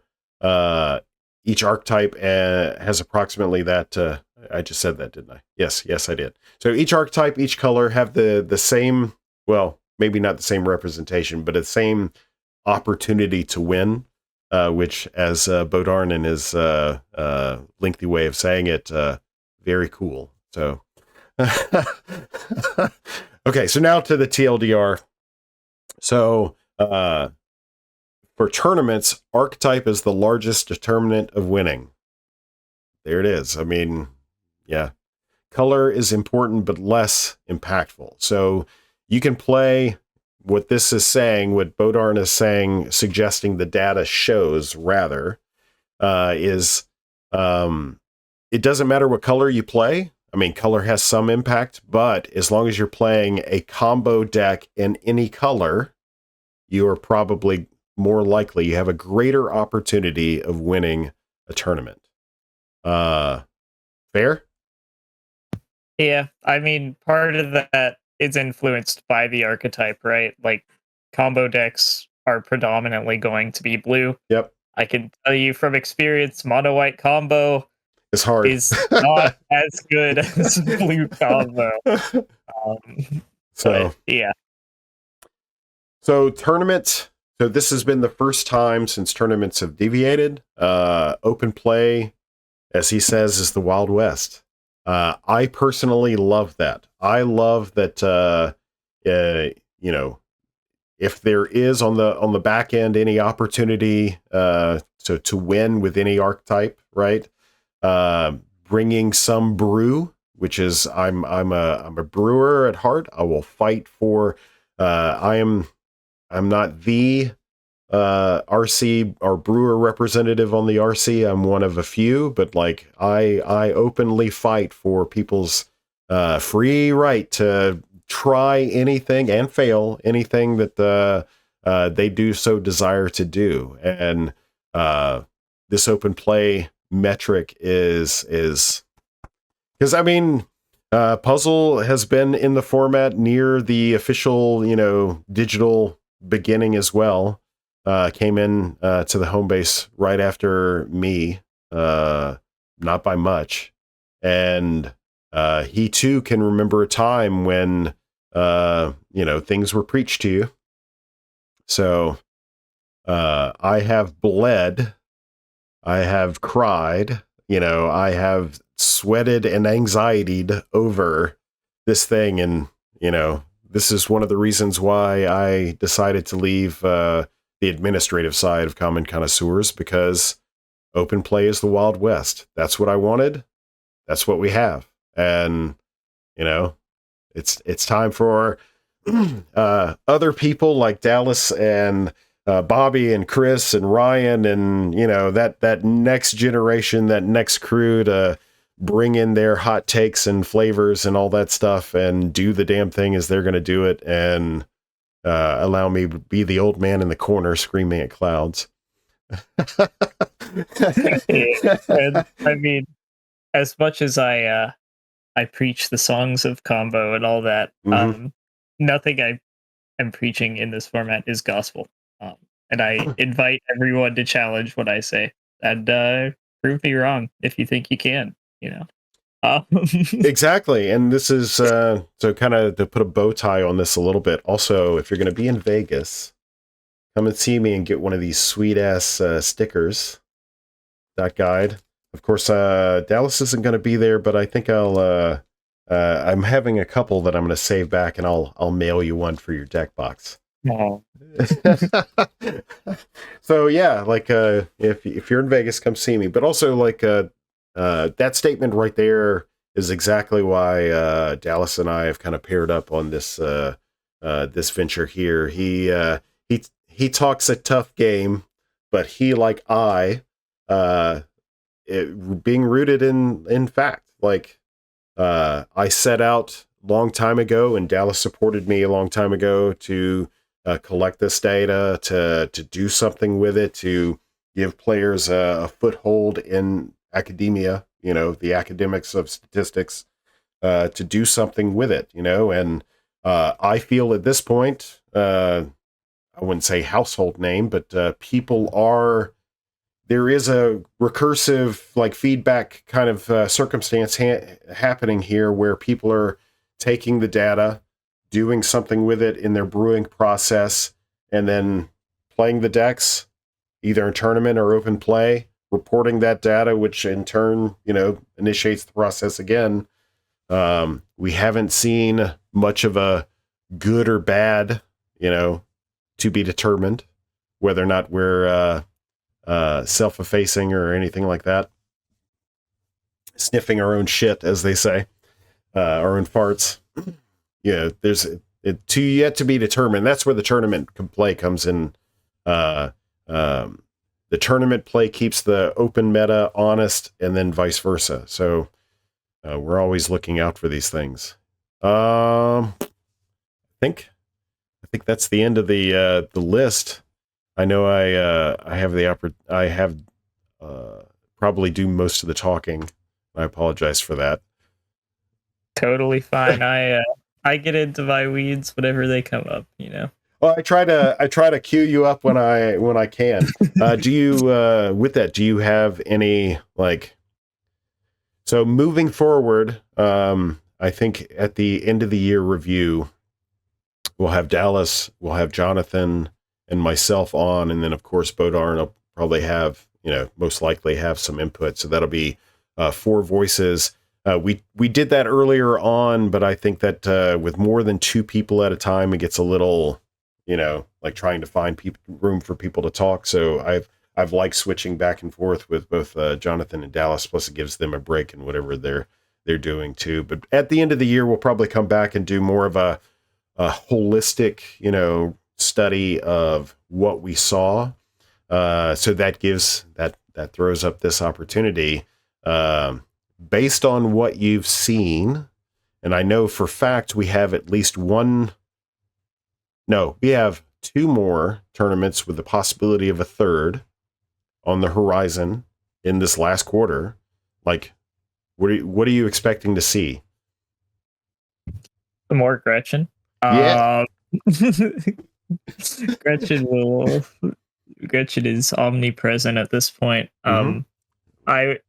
[SPEAKER 1] each archetype has approximately that. I just said that, didn't I? Yes, I did. So each archetype, each color have the same, well, maybe not the same representation, but the same opportunity to win, which, as Bodarnn in his lengthy way of saying it, very cool. So, okay, so now to the TLDR. So, for tournaments, archetype is the largest determinant of winning. There it is. I mean, yeah. Color is important, but less impactful. So you can play what this is saying, what Bodarnn is saying, suggesting the data shows, rather, is it doesn't matter what color you play. I mean, color has some impact, but as long as you're playing a combo deck in any color, you are probably more likely, you have a greater opportunity of winning a tournament. Fair?
[SPEAKER 2] Yeah, I mean, part of that is influenced by the archetype, right? Like, combo decks are predominantly going to be blue.
[SPEAKER 1] Yep.
[SPEAKER 2] I can tell you from experience, mono white combo
[SPEAKER 1] It's hard.
[SPEAKER 2] is not as good as blue combo. Um,
[SPEAKER 1] So,
[SPEAKER 2] but yeah,
[SPEAKER 1] so tournaments. So this has been the first time since tournaments have deviated. Open play, as he says, is the Wild West. I personally love that. I love that. You know, if there is on the back end any opportunity to win with any archetype, right? Bringing some brew, which is I'm a brewer at heart. I will fight for. I'm not the RC or brewer representative on the RC. I'm one of a few, but like I openly fight for people's free right to try anything and fail anything that they do so desire to do. And this open play metric is because I mean puzzle has been in the format near the official digital beginning as well. Came in to the home base right after me, not by much, and he too can remember a time when things were preached to you. So I have bled, I have cried, I have sweated and anxietied over this thing, and this is one of the reasons why I decided to leave the administrative side of Common Connoisseurs, because open play is the Wild West. That's what I wanted. That's what we have. And, it's time for other people like Dallas and Bobby and Chris and Ryan and, that next generation, that next crew to bring in their hot takes and flavors and all that stuff and do the damn thing as they're going to do it. And allow me to be the old man in the corner screaming at clouds.
[SPEAKER 2] and I mean, as much as I preach the songs of combo and all that, nothing I am preaching in this format is gospel. And I invite everyone to challenge what I say and prove me wrong if you think you can.
[SPEAKER 1] Exactly. And this is so kind of to put a bow tie on this a little bit. Also, if you're going to be in Vegas, come and see me and get one of these sweet ass stickers. That guide. Of course, Dallas isn't going to be there, but I think I'm having a couple that I'm going to save back, and I'll mail you one for your deck box.
[SPEAKER 2] Oh.
[SPEAKER 1] So yeah, like if you're in Vegas, come see me. But also like that statement right there is exactly why Dallas and I have kind of paired up on this this venture here. He talks a tough game, but he, like being rooted in fact. Like I set out a long time ago, and Dallas supported me a long time ago to collect this data, to do something with it, to give players a foothold in academia, the academics of statistics, to do something with it, and I feel at this point, I wouldn't say household name, but there is a recursive like feedback kind of circumstance happening here where people are taking the data, doing something with it in their brewing process, and then playing the decks, either in tournament or open play, reporting that data, which in turn, initiates the process again. We haven't seen much of a good or bad, to be determined, whether or not we're self-effacing or anything like that. Sniffing our own shit, as they say, our own farts. There's it yet to be determined. That's where the tournament play comes in. The tournament play keeps the open meta honest, and then vice versa. So We're always looking out for these things. I think that's the end of the list. I know I have probably do most of the talking. I apologize for that.
[SPEAKER 2] Totally fine. I get into my weeds whenever they come up,
[SPEAKER 1] Well, I try to cue you up when I can. Do you with that? Do you have any so moving forward? I think at the end of the year review, we'll have Dallas, we'll have Jonathan and myself on, and then of course Bodarnn will probably have most likely have some input. So that'll be 4 voices. We did that earlier on, but I think that with more than 2 people at a time, it gets a little like trying to find room for people to talk. So I've liked switching back and forth with both Jonathan and Dallas. Plus, it gives them a break in whatever they're doing too. But at the end of the year, we'll probably come back and do more of a holistic, study of what we saw. So that throws up this opportunity based on what you've seen. And I know for fact we have at least one. No, we have 2 more tournaments with the possibility of a third on the horizon in this last quarter. Like, what are you expecting to see?
[SPEAKER 2] More Gretchen.
[SPEAKER 1] Yeah.
[SPEAKER 2] Gretchen is omnipresent at this point. I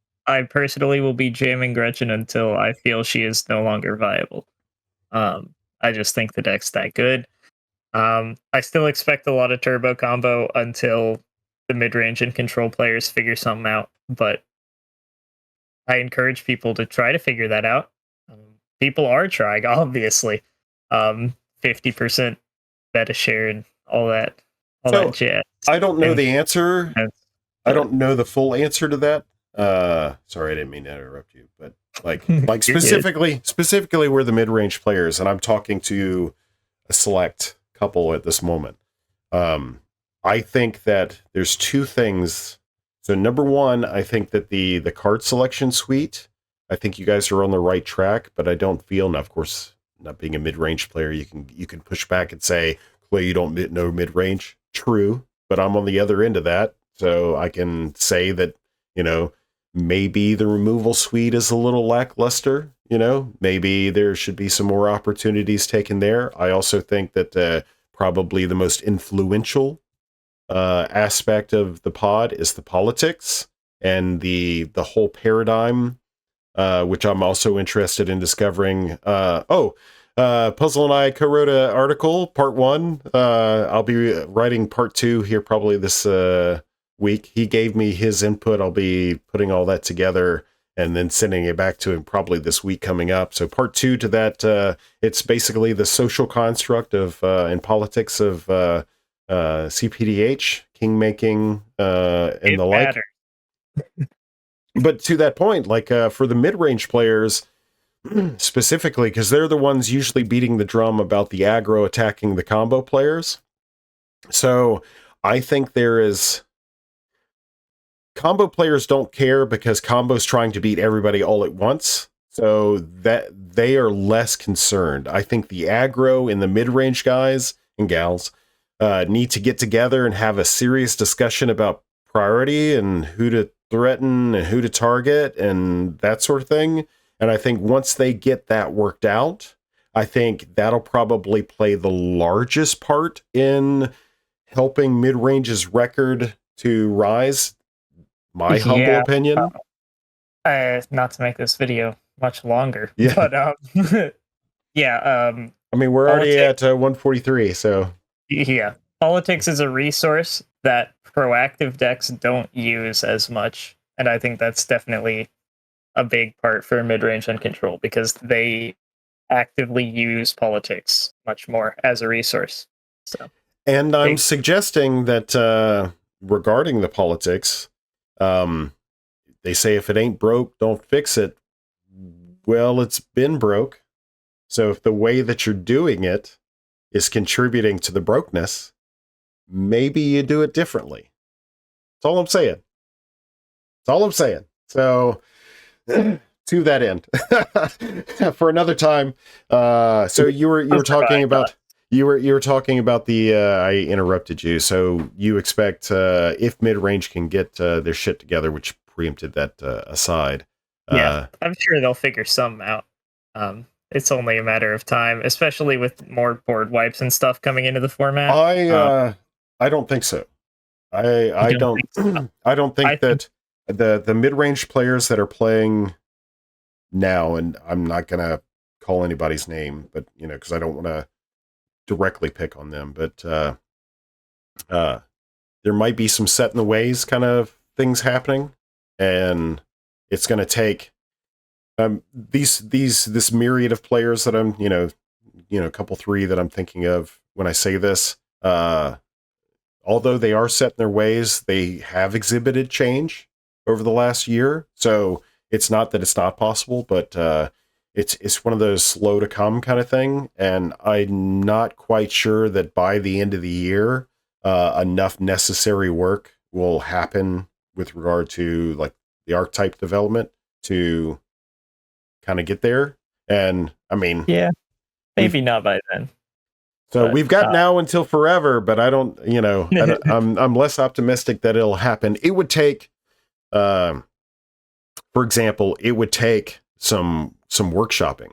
[SPEAKER 2] personally will be jamming Gretchen until I feel she is no longer viable. I just think the deck's that good. I still expect a lot of turbo combo until the mid-range and control players figure something out, but I encourage people to try to figure that out. People are trying, obviously. 50% beta share and all that jazz.
[SPEAKER 1] I don't know the answer. I don't know the full answer to that. Sorry, I didn't mean to interrupt you, but like specifically we're the mid-range players, and I'm talking to a select couple at this moment. I think that there's 2 things. So number 1, I think that the card selection suite, I think you guys are on the right track, but I don't feel, now of course, not being a mid-range player, you can push back and say, Clay, you don't know mid-range. True, but I'm on the other end of that, so I can say that, maybe the removal suite is a little lackluster. Maybe there should be some more opportunities taken there. I also think that probably the most influential aspect of the pod is the politics and the whole paradigm, which I'm also interested in discovering. Puzzle and I co-wrote an article, part 1. I'll be writing part 2 here probably this week. He gave me his input. I'll be putting all that together and then sending it back to him probably this week coming up. So part 2 to that, it's basically the social construct of and politics of cPDH, kingmaking, and the like. But to that point, for the mid-range players specifically, because they're the ones usually beating the drum about the aggro attacking the combo players. So I think there is... Combo players don't care because combo's trying to beat everybody all at once, so that they are less concerned. I think the aggro and the mid-range guys and gals need to get together and have a serious discussion about priority and who to threaten and who to target and that sort of thing. And I think once they get that worked out, I think that'll probably play the largest part in helping mid-range's record to rise. My humble opinion.
[SPEAKER 2] Not to make this video much longer,
[SPEAKER 1] yeah.
[SPEAKER 2] But
[SPEAKER 1] I mean, we're already at 143, so
[SPEAKER 2] yeah, politics is a resource that proactive decks don't use as much, and I think that's definitely a big part for mid-range and control because they actively use politics much more as a resource. So,
[SPEAKER 1] and I'm suggesting that regarding the politics, they say if it ain't broke, don't fix it. Well, it's been broke. So if the way that you're doing it is contributing to the brokenness, maybe you do it differently. That's all I'm saying. So to to that end, for another time. So you were talking about you were talking about the. I interrupted you. So you expect if mid range can get their shit together, which preempted that aside.
[SPEAKER 2] Yeah, I'm sure they'll figure some out. It's only a matter of time, especially with more board wipes and stuff coming into the format.
[SPEAKER 1] I don't think so. I don't I don't think that the mid range players that are playing now, and I'm not gonna call anybody's name, but because I don't want to directly pick on them, but there might be some set in the ways kind of things happening, and it's going to take this myriad of players that I'm a couple three that I'm thinking of when I say this. Although they are set in their ways, they have exhibited change over the last year, so it's not that it's not possible, but it's one of those slow to come kind of thing, and I'm not quite sure that by the end of the year enough necessary work will happen with regard to like the archetype development to kind of get there. And I mean,
[SPEAKER 2] yeah, maybe not by then.
[SPEAKER 1] So we've got now until forever, but I don't, I'm less optimistic that it'll happen. It would take, for example, it would take some workshopping,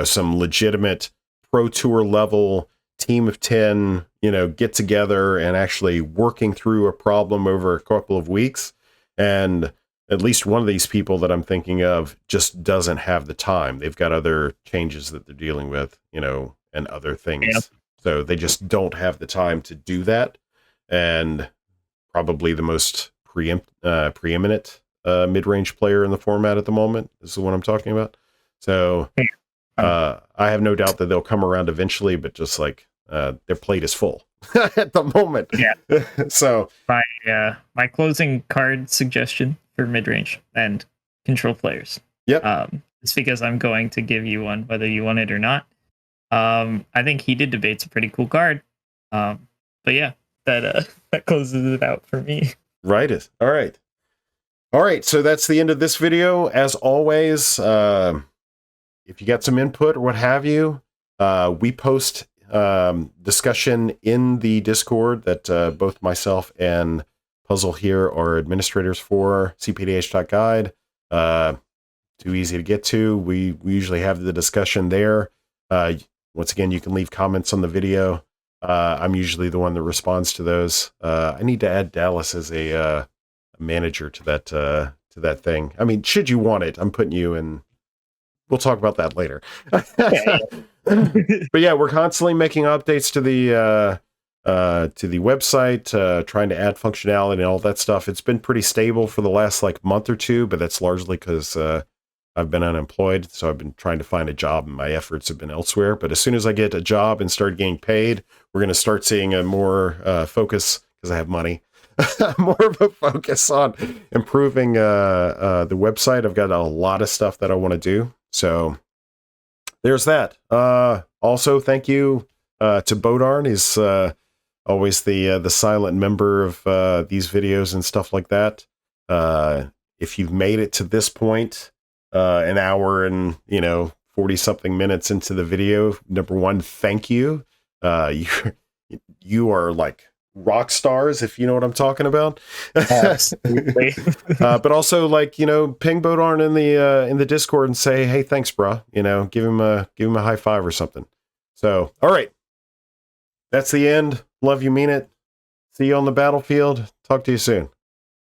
[SPEAKER 1] some legitimate pro tour level team of 10, get together and actually working through a problem over a couple of weeks. And at least one of these people that I'm thinking of just doesn't have the time. They've got other changes that they're dealing with, and other things. Yeah. So they just don't have the time to do that. And probably the most preeminent mid-range player in the format at the moment is the one I'm talking about. So I have no doubt that they'll come around eventually, but just like their plate is full at the moment.
[SPEAKER 2] Yeah.
[SPEAKER 1] So
[SPEAKER 2] my closing card suggestion for mid-range and control players.
[SPEAKER 1] Yep.
[SPEAKER 2] It's because I'm going to give you one, whether you want it or not. I think Heated Debate's a pretty cool card. But yeah, that closes it out for me.
[SPEAKER 1] Right. All right. So that's the end of this video. As always, if you got some input or what have you, we post discussion in the Discord that both myself and Puzzle here are administrators for, cPDH.guide. Too easy to get to. We usually have the discussion there. Once again, you can leave comments on the video. I'm usually the one that responds to those. I need to add Dallas as a manager to that thing. I mean, should you want it, I'm putting you in. We'll talk about that later. But yeah, we're constantly making updates to the website, trying to add functionality and all that stuff. It's been pretty stable for the last month or two, but that's largely because I've been unemployed, so I've been trying to find a job, and my efforts have been elsewhere. But as soon as I get a job and start getting paid, we're going to start seeing a more focus, because I have money, more of a focus on improving the website. I've got a lot of stuff that I want to do. So there's that. Also, thank you to Bodarnn. He's always the silent member of these videos and stuff like that. If you've made it to this point, an hour and 40 something minutes into the video, number one, thank you. You are like rock stars, if you know what I'm talking about.
[SPEAKER 2] Absolutely.
[SPEAKER 1] But also ping Bodarnn in the Discord and say, hey, thanks, bro. Give him a high five or something. So all right, that's the end. Love you, mean it. See you on the battlefield. Talk to you soon.